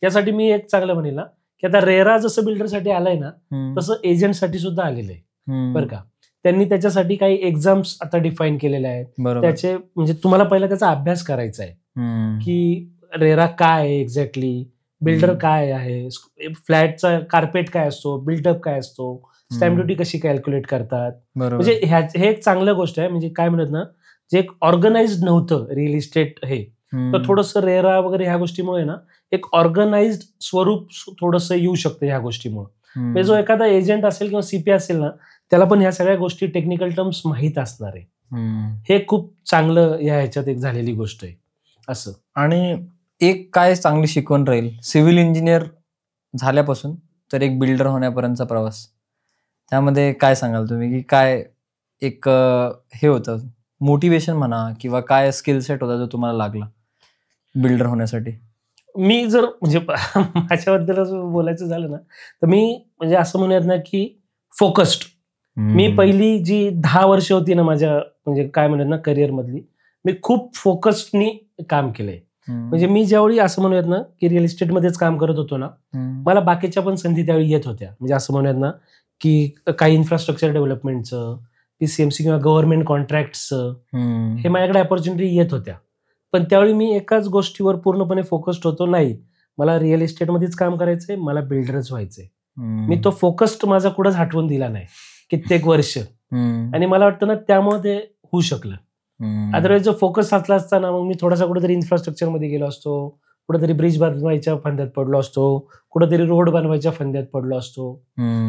यासाठी मी एक चांगलं म्हणेल ना, की आता रेरा जसं बिल्डरसाठी आलाय ना, तसं एजंटसाठी सुद्धा आलेलं आहे बरं का. त्यांनी त्याच्यासाठी काही एक्झाम्स आता डिफाईन केलेले आहेत. त्याचे म्हणजे तुम्हाला पहिला त्याचा अभ्यास करायचा आहे की रेरा काय आहे एक्झॅक्टली, बिल्डर काय आहे, फ्लॅटचा कार्पेट काय असतो, बिल्डअप काय असतो, स्टॅम्प ड्युटी कशी कॅल्क्युलेट करतात. म्हणजे हे एक चांगलं गोष्ट आहे. म्हणजे काय म्हणत ना, जे एक ऑर्गनाइज्ड नव्हतं रिअल इस्टेट हे, तर थोडंसं रेरा वगैरे ह्या गोष्टीमुळे ना एक ऑर्गनाइज्ड स्वरूप थोडंसं येऊ शकतं ह्या गोष्टीमुळे. म्हणजे जो एखादा एजंट असेल किंवा सीपी असेल ना, त्याला पण ह्या सगळ्या गोष्टी टेक्निकल टर्म्स माहीत असणार आहे. हे खूप चांगलं या ह्याच्यात एक झालेली गोष्ट आहे असं. आणि एक काय चांगली शिकवण राहील सिव्हिल इंजिनियर झाल्यापासून तर एक बिल्डर होण्यापर्यंतचा प्रवास, त्यामध्ये काय सांगाल तुम्ही की काय एक हे होतं मोटिवेशन म्हणा किंवा काय स्किल सेट होता जो तुम्हाला लागला बिल्डर होण्यासाठी? मी जर म्हणजे माझ्याबद्दल बोलायचं झालं ना, तर मी म्हणजे असं म्हणूयात ना की फोकस्ड. मी पहिली जी 10 वर्ष होती ना माझ्या म्हणजे काय म्हणत ना करिअर मधली, मी खूप फोकस्डनी काम केलंय. म्हणजे मी ज्यावेळी असं म्हणूयात ना की रिअल इस्टेटमध्येच काम करत होतो ना, मला बाकीच्या पण संधी त्यावेळी येत होत्या. म्हणजे असं म्हणूयात ना की काही इन्फ्रास्ट्रक्चर डेव्हलपमेंटचं, पीसीएमसी किंवा गव्हर्नमेंट कॉन्ट्रॅक्टचं, हे माझ्याकडे अपॉर्च्युनिटी येत होत्या. पण त्यावेळी मी एकाच गोष्टीवर पूर्णपणे फोकस्ड होतो, नाही मला रिअल इस्टेटमध्येच काम करायचंय, मला बिल्डरच व्हायचंय. मी तो फोकस्ड माझा कुठंच हटवून दिला नाही कित्येक वर्ष. आणि मला वाटतं ना त्यामुळे ते होऊ शकलं. अदरवाईज जो फोकस असला असताना मग मी थोडासा कुठेतरी इन्फ्रास्ट्रक्चर मध्ये गेलो असतो, कुठेतरी ब्रिज बनवायच्या फंद्यात पडलो असतो, कुठेतरी रोड बनवायच्या फंद्यात पडलो असतो.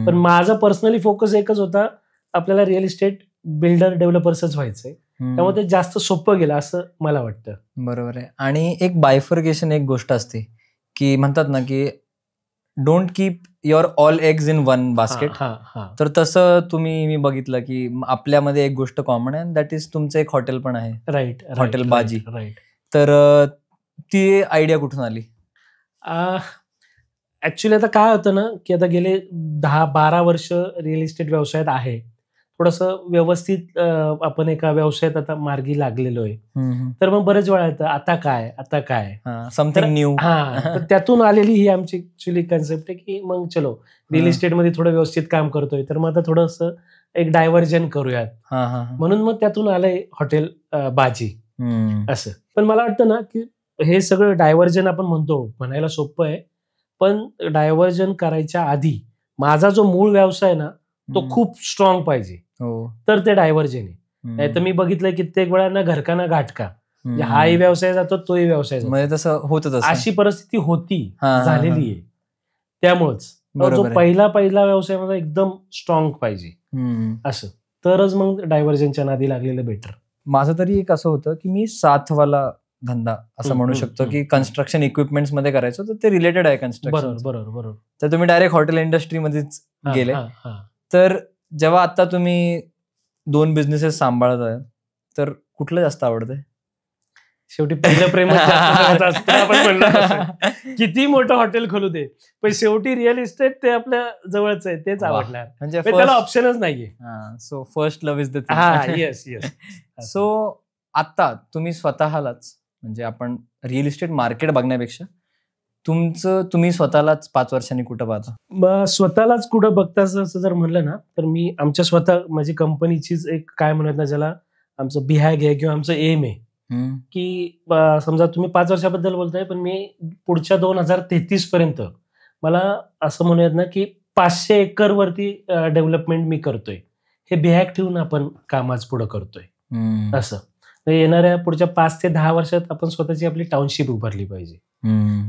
पण माझा पर्सनली फोकस एकच होता, आपल्याला रिअल इस्टेट बिल्डर डेव्हलपर्सच व्हायचंय. त्यामुळे ते जास्त सोपं गेलं असं मला वाटतं. बरोबर आहे. आणि एक बायफर्गेशन एक गोष्ट असते की म्हणतात ना की don't keep your all eggs in one basket. तर तसं मी बघितलं की आपल्यामध्ये एक गोष्ट कॉमन आहे, दॅट इज तुमचं एक हॉटेल पण आहे. राईट, हॉटेल बाजी. राईट. तर ती आयडिया कुठून आली? ऍक्च्युली आता काय होतं ना की आता गेले 10-12 वर्ष रिअल इस्टेट व्यवसायात आहे. थोडंसं व्यवस्थित आपण एका व्यवसायात आता मार्गी लागलेलो आहे. तर मग बरेच वेळा येतं आता काय समथिंग न्यू. तर त्यातून आलेली ही आमची ऍक्च्युली कन्सेप्ट आहे की मग चलो रिअल इस्टेटमध्ये थोडं व्यवस्थित काम करतोय, तर मग आता थोडंसं एक डायव्हर्जन करूयात. म्हणून मग त्यातून आलंय हॉटेल बाजी असं. पण मला वाटतं ना की हे सगळं डायव्हर्जन आपण म्हणायला सोपं आहे, पण डायव्हर्जन करायच्या आधी माझा जो मूळ व्यवसाय ना तो खूप स्ट्रॉंग पाहिजे, तर ते डायव्हर्जन आहे. नाही तर मी बघितलंय कित्येक वेळा ना घरका ना घाटका, हाही व्यवसाय जातो तोही व्यवसाय जातो, तसं होतं. अशी परिस्थिती होती झालेली आहे. त्यामुळेच जो पहिला व्यवसाय माझा एकदम स्ट्रॉंग पाहिजे असं, तरच मग डायव्हर्जनच्या नादी लागलेलं बेटर. माझं तरी एक असं होतं की मी साथवाला धंदा असं म्हणू शकतो की कन्स्ट्रक्शन इक्विपमेंट्स मध्ये करायचो, तर ते रिलेटेड आहे कन्स्ट्रक्शन. बरोबर. तर तुम्ही डायरेक्ट हॉटेल इंडस्ट्रीमध्येच गेले. तर जेव्हा आता तुम्ही 2 बिझनेसेस सांभाळत आहे, तर कुठलं जास्त आवडतंय? शेवटी पहिलं प्रेम आपण म्हणणार, किती मोठं हॉटेल खोलू दे, पण शेवटी रिअल इस्टेट ते आपल्या जवळच आहे, तेच आवडणार. म्हणजे त्याला ऑप्शनच नाहीये. So first love is the yes. So आता तुम्ही स्वतःलाच म्हणजे आपण रिअल इस्टेट मार्केट बघण्यापेक्षा तुम्ही स्वतःलाच 5 वर्षांनी कुठं पाहता? स्वतःलाच कुठं बघता असं जर म्हणलं ना, तर मी आमच्या माझी कंपनीचीच एक काय म्हणत ना ज्याला आमचं बिहॅग आहे किंवा आमचं एम आहे की समजा तुम्ही 5 वर्षाबद्दल बोलताय, पण मी पुढच्या 2033 पर्यंत मला असं म्हणूयात ना की 500 एकर वरती डेव्हलपमेंट मी करतोय. हे बिहॅग ठेवून आपण कामाच पुढे करतोय असं. येणाऱ्या पुढच्या 5 ते 10 वर्षात आपण स्वतःची आपली टाउनशिप उभारली पाहिजे.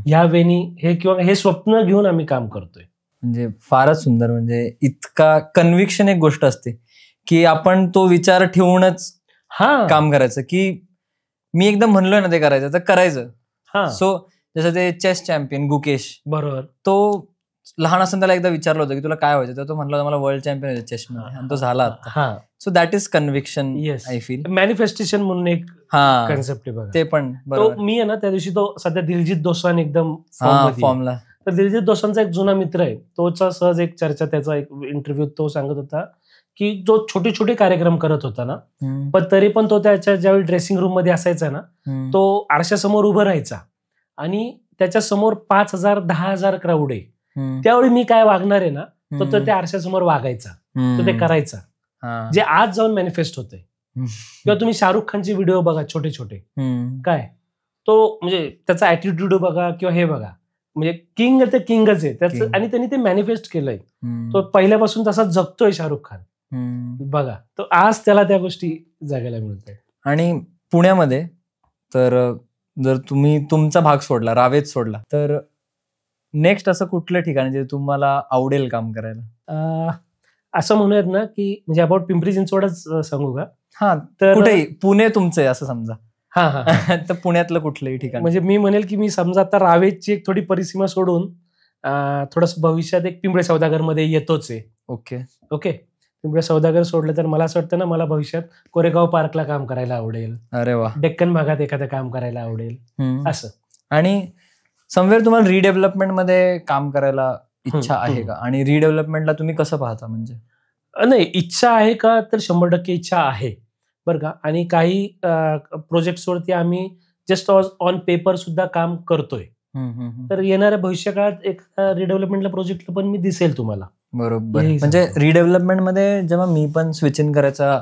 ह्या वेनी हे स्वप्न घेऊन आम्ही काम करतोय. म्हणजे फारच सुंदर. म्हणजे इतका कन्व्हिक्शन एक गोष्ट असते की आपण तो विचार ठेवूनच काम करायचं, की मी एकदम म्हणलोय ना ते करायचं तर करायचं. सो जसं ते चेस चॅम्पियन गुकेश, बरोबर, तो लहान असताना त्याला एकदा विचारलं होतं की तुला काय व्हायचं, तर तो म्हणला मला वर्ल्ड चॅम्पियन व्हायचं चेसमध्ये, आणि तो झाला. So that is conviction. I feel manifestation म्हणून एक कन्सेप्ट आहे, ते पण मी आहे ना त्या दिवशी तो सध्या दिलजीत दोसांझ एकदम फॉर्मला. तर दिलजीत दोसांझचा एक जुना मित्र आहे, तोचा सहज एक चर्चा, त्याचा एक इंटरव्ह्यू तो सांगत होता की जो छोटे छोटे कार्यक्रम करत होता ना, पण तरी पण तो त्याच्या ज्यावेळी ड्रेसिंग रूम मध्ये असायचा ना, तो आरशासमोर उभं राहायचा आणि त्याच्या समोर 5,000 10,000 क्राऊड आहे, त्यावेळी मी काय वागणार आहे ना, तो त्या आरशासमोर वागायचा, तो ते करायचा, जे आज जाऊन मॅनिफेस्ट होतंय. किंवा तुम्ही शाहरुख खानचे व्हिडिओ बघा, छोटे छोटे, काय तो म्हणजे त्याचा ऍटिट्यूड बघा किंवा हे बघा, म्हणजे किंग ते किंगच आहे त्याचं, आणि त्यांनी ते मॅनिफेस्ट केलंय. तो पहिल्यापासून तसा जगतोय शाहरुख खान, बघा, तो आज त्याला त्या गोष्टी जगायला मिळत आहे. आणि पुण्यामध्ये तर जर तुम्ही तुमचा भाग सोडला, रावेत सोडला, तर नेक्स्ट असं कुठलं ठिकाण जे तुम्हाला आवडेल काम करायला? असं म्हणूयात ना, की म्हणजे अबाउट पिंपरी चिंचवडच सांगू का? हा, तर कुठेही, पुणे तुमचं आहे असं समजा. हा तर पुण्यातलं कुठलंही ठिकाण. म्हणजे मी म्हणेल की मी समजा आता रावेतची एक थोडी परिसीमा सोडून थोडस भविष्यात एक पिंपळे सौदागर मध्ये येतोच आहे. ओके, पिंपळे सौदागर सोडलं तर मला असं वाटतं ना, मला भविष्यात कोरेगाव पार्कला काम करायला आवडेल. अरे वा. डेक्कन भागात एखादं काम करायला आवडेल असं. आणि समवेअर तुम्हाला रिडेव्हलपमेंट मध्ये काम करायला इच्छा आहे का? आणि रिडेव्हलपमेंटला तुम्ही कसं पाहता? म्हणजे नाही, इच्छा आहे का, तर 100% इच्छा आहे बरं का. आणि काही प्रोजेक्ट्सवरती आम्ही जस्ट ऑन पेपर सुद्धा काम करतोय. तर येणाऱ्या भविष्यकाळात एक रिडेव्हलपमेंटला प्रोजेक्टला पण मी दिसेल तुम्हाला. बरोबर. म्हणजे रिडेव्हलपमेंट मध्ये जेव्हा मी पण स्विच इन करायचा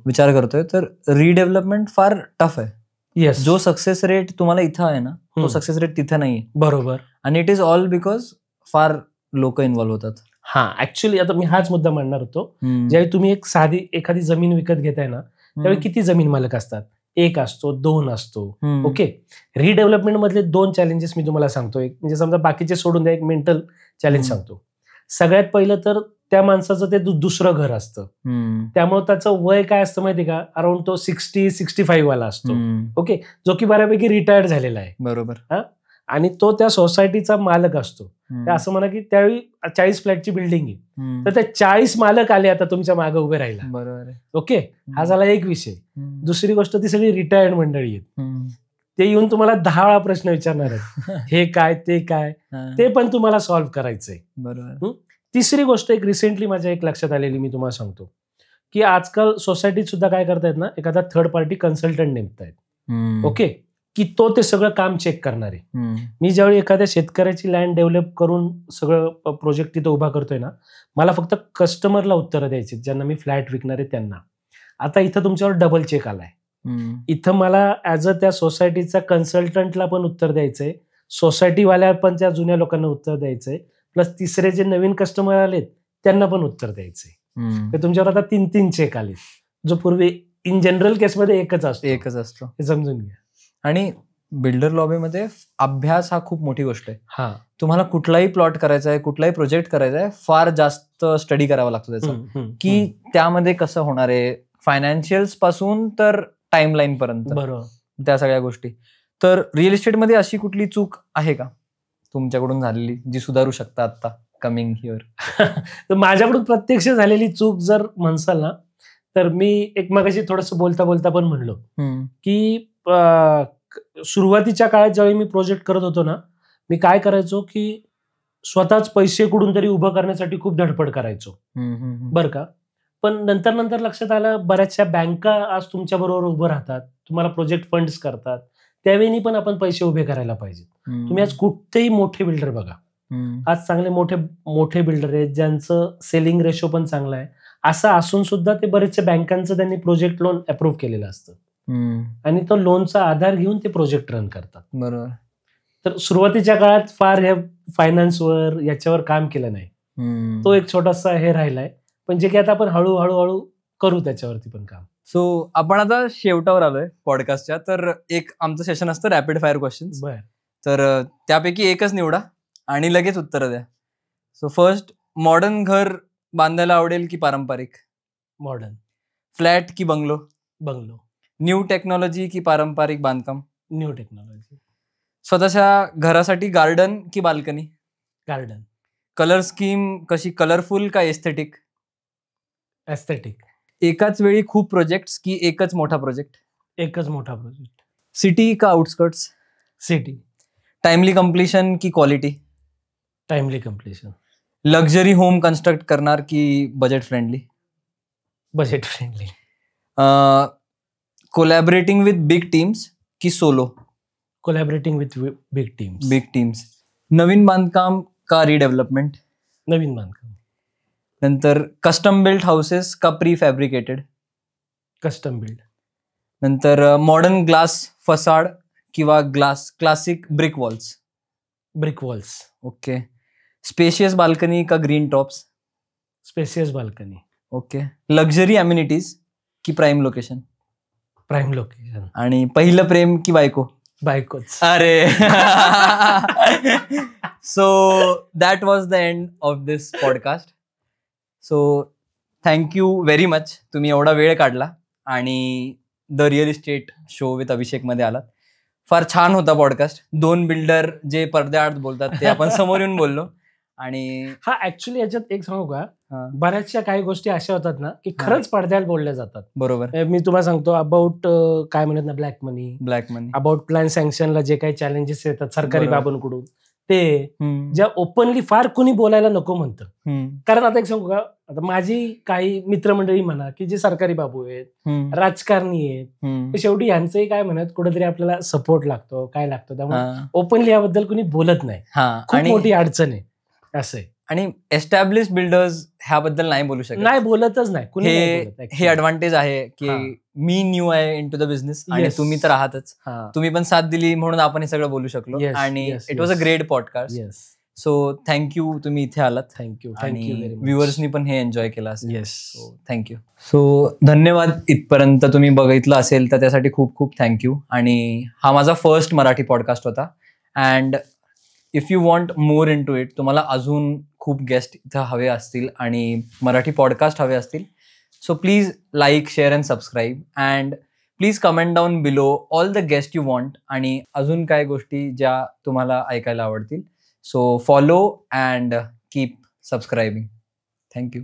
विचार करतोय, तर रिडेव्हलपमेंट फार टफ आहे. येस. जो सक्सेस रेट तुम्हाला इथं आहे ना, तो सक्सेस रेट तिथे नाहीये. बरोबर. आणि इट इज ऑल बिकॉज फार लोक इन्व्हॉल्व्ह होतात. हा, ऍक्च्युअली आता मी हाच मुद्दा मांडणार होतो. ज्यावेळी तुम्ही एखादी जमीन विकत घेताय ना, त्यावेळी किती जमीन मालक असतात? 1 असतो, 2 असतो. ओके, रिडेव्हलपमेंट मधले 2 चॅलेंजेस मी तुम्हाला सांगतो. एक म्हणजे समजा बाकीचे सोडून द्या, एक मेंटल चॅलेंज सांगतो. सगळ्यात पहिलं तर त्या माणसाचं ते दुसरं घर असतं, त्यामुळे त्याचं वय काय असतं माहिती का, अराउंड तो 60-65 वाला असतो. ओके, जो की बऱ्यापैकी रिटायर्ड झालेला आहे. बरोबर. आणि तो त्या सोसायटीचा मालक असतो. असं म्हणा की त्यावेळी 40 फ्लॅटची बिल्डिंग आहे, तर ते 40 मालक आले आता तुमच्या मागे उभे राहिला. बरोबर. ओके, हा झाला एक विषय. दुसरी गोष्ट, ती सगळी रिटायर्ड मंडळी आहेत. ते येऊन तुम्हाला 10 वेळा प्रश्न विचारणार आहेत, हे काय ते काय, ते पण तुम्हाला सॉल्व्ह करायचंय. बरोबर. तिसरी गोष्ट एक रिसेंटली माझ्या एक लक्षात आलेली, मी तुम्हाला सांगतो की आजकाल सोसायटीत सुद्धा काय करतायत ना, एखादा थर्ड पार्टी कन्सल्टंट नेमतायत. ओके, की तो ते सगळं काम चेक करणार आहे. मी ज्यावेळी एखाद्या शेतकऱ्याची लँड डेव्हलप करून सगळं प्रोजेक्ट तिथं उभा करतोय ना, मला फक्त कस्टमरला उत्तरं द्यायची, ज्यांना मी फ्लॅट विकणार आहे त्यांना. आता इथं तुमच्यावर डबल चेक आलाय. इथं मला ऍज अ त्या सोसायटीचा कन्सल्टंटला पण उत्तर द्यायचंय, सोसायटीवाल्या पण त्या जुन्या लोकांना उत्तर द्यायचंय, प्लस तिसरे जे नवीन कस्टमर आलेत त्यांना पण उत्तर द्यायचंय. तर तुमच्यावर आता 3 चेक आले, जो पूर्वी इन जनरल केसमध्ये एकच असतो. हे समजून घ्या. आणि बिल्डर लॉबीमध्ये अभ्यास हा खूप मोठी गोष्ट आहे. हा, तुम्हाला कुठलाही प्लॉट करायचा आहे, कुठलाही प्रोजेक्ट करायचा आहे, फार जास्त स्टडी करावा लागतो त्याचा, की त्यामध्ये कसं होणार आहे, फायनान्शियल्स पासून तर टाइमलाईन पर्यंत. बरोबर, त्या सगळ्या गोष्टी. तर रिअल इस्टेटमध्ये अशी कुठली चूक आहे का तुमच्याकडून झालेली, जी सुधारू शकता आता कमिंग हिअर? तर माझ्याकडून प्रत्यक्ष झालेली चूक जर म्हणसाल ना, तर मी एक मगाशी थोडंसं बोलता बोलता पण म्हणलो की सुरुवातीच्या काळात ज्यावेळी मी प्रोजेक्ट करत होतो ना, मी काय करायचो की स्वतःच पैसे कुठून तरी उभं करण्यासाठी खूप धडपड करायचो. बरं का. पण नंतर नंतर लक्षात आलं, बऱ्याचशा बँका आज तुमच्या बरोबर उभं राहतात, तुम्हाला प्रोजेक्ट फंड्स करतात, त्यावेळी पण आपण पैसे उभे करायला पाहिजे. तुम्ही आज कुठेही मोठे बिल्डर बघा, आज चांगले मोठे बिल्डर आहेत, ज्यांचं सेलिंग रेशो पण चांगला आहे. असं असून सुद्धा ते बरेचशा बँकांचं त्यांनी प्रोजेक्ट लोन अप्रूव्ह केलेलं असतं, आणि तो लोनचा आधार घेऊन ते प्रोजेक्ट रन करतात. बरोबर. तर सुरुवातीच्या काळात फार ह्या फायनान्सवर याच्यावर काम केलं नाही. तो एक छोटासा हे राहिलाय, पण जे की आता आपण हळूहळू करू त्याच्यावरती पण काम. सो आपण आता शेवटावर आलोय पॉडकास्टच्या. तर एक आमचं सेशन असतं रॅपिड फायर क्वेश्चन्स. तर त्यापैकी एकच निवडा आणि लगेच उत्तर द्या. सो फर्स्ट, मॉडर्न घर बांधायला आवडेल की पारंपरिक? मॉडर्न. फ्लॅट की बंगलो? बंगलो. न्यू टेक्नॉलॉजी की पारंपरिक बांधकाम? New technology. स्वतःच्या घरासाठी गार्डन की बाल्कनी? गार्डन. कलर स्कीम कशी, कलरफुल का एस्थेटिक? एस्थेटिक. एकाच वेळी खूप प्रोजेक्ट्स की एकच मोठा प्रोजेक्ट? एकच मोठा प्रोजेक्ट. सिटी का आउटस्कर्ट्स? सिटी. टाइमली कम्प्लिशन की quality? Timely completion. Luxury home construct करणार की budget friendly? Budget friendly. Collaborating with big teams की solo? Collaborating with big teams. Big teams. नवीन बांधकाम का रिडेव्हलपमेंट? नवीन बांधकाम. नंतर कस्टम बिल्ड हाऊसेस का प्री फॅब्रिकेटेड? Custom build. नंतर मॉडर्न ग्लास फसाड किंवा glass classic brick walls? Brick walls. Okay. Spacious balcony का green tops? Spacious balcony. Okay. Luxury amenities की प्राईम लोकेशन? Prime location. आणि पहिलं प्रेम की बायको? बायकोच. अरे. So that was the end of this podcast. So thank you very much, तुम्ही एवढा वेळ काढला आणि the real estate show with Abhishek मध्ये आलात. फार छान होता पॉडकास्ट. 2 बिल्डर जे पडद्याआड बोलतात ते आपण समोर येऊन बोललो. आणि हा ऍक्च्युली याच्यात एक सांगू का, हा, बऱ्याचशा काही गोष्टी अशा होतात ना की खरंच पडद्याला बोलल्या जातात. बरोबर. मी तुम्हाला सांगतो अबाउट काय म्हणत ना ब्लॅक मनी, अबाउट प्लॅन सँक्शनला जे काही चॅलेंजेस येतात सरकारी बरोबर. बाबांकडून, ते ज्या ओपनली फार कोणी बोलायला नको म्हणतं. कारण आता एक सांगू का, आता माझी काही मित्रमंडळी म्हणा की जे सरकारी बाबू आहेत, राजकारणी आहेत, तर शेवटी यांचंही काय म्हणत कुठेतरी आपल्याला सपोर्ट लागतो, काय लागतो, त्यामुळे ओपनली याबद्दल कोणी बोलत नाही. खूप मोठी अडचण आहे असं आहे. आणि एस्टॅब्लिश बिल्डर्स ह्याबद्दल नाही बोलू शकत, नाही बोलतच नाही कुणी. हे ॲडव्हान्टेज आहे की मी न्यू आहे इन टू द बिझनेस आणि तुम्ही तर आहातच. तुम्ही पण साथ दिली म्हणून आपण हे सगळं बोलू शकलो. आणि it was a great podcast. So thank you, तुम्ही इथे आलात. थँक्यू. आणि व्ह्युअर्सनी पण हे एन्जॉय केलं असेल. So thank you. सो धन्यवाद. इथपर्यंत तुम्ही बघितलं असेल तर त्यासाठी खूप खूप थँक्यू. आणि हा माझा फर्स्ट मराठी पॉडकास्ट होता. And if you want more into it, तुम्हाला अजून खूप गेस्ट इथं हवे असतील आणि मराठी पॉडकास्ट हवे असतील, so please like, share and subscribe. And please comment down below all the guest you want आणि अजून काय गोष्टी ज्या तुम्हाला ऐकायला आवडतील. So follow and keep सबस्क्रायबिंग. Thank you.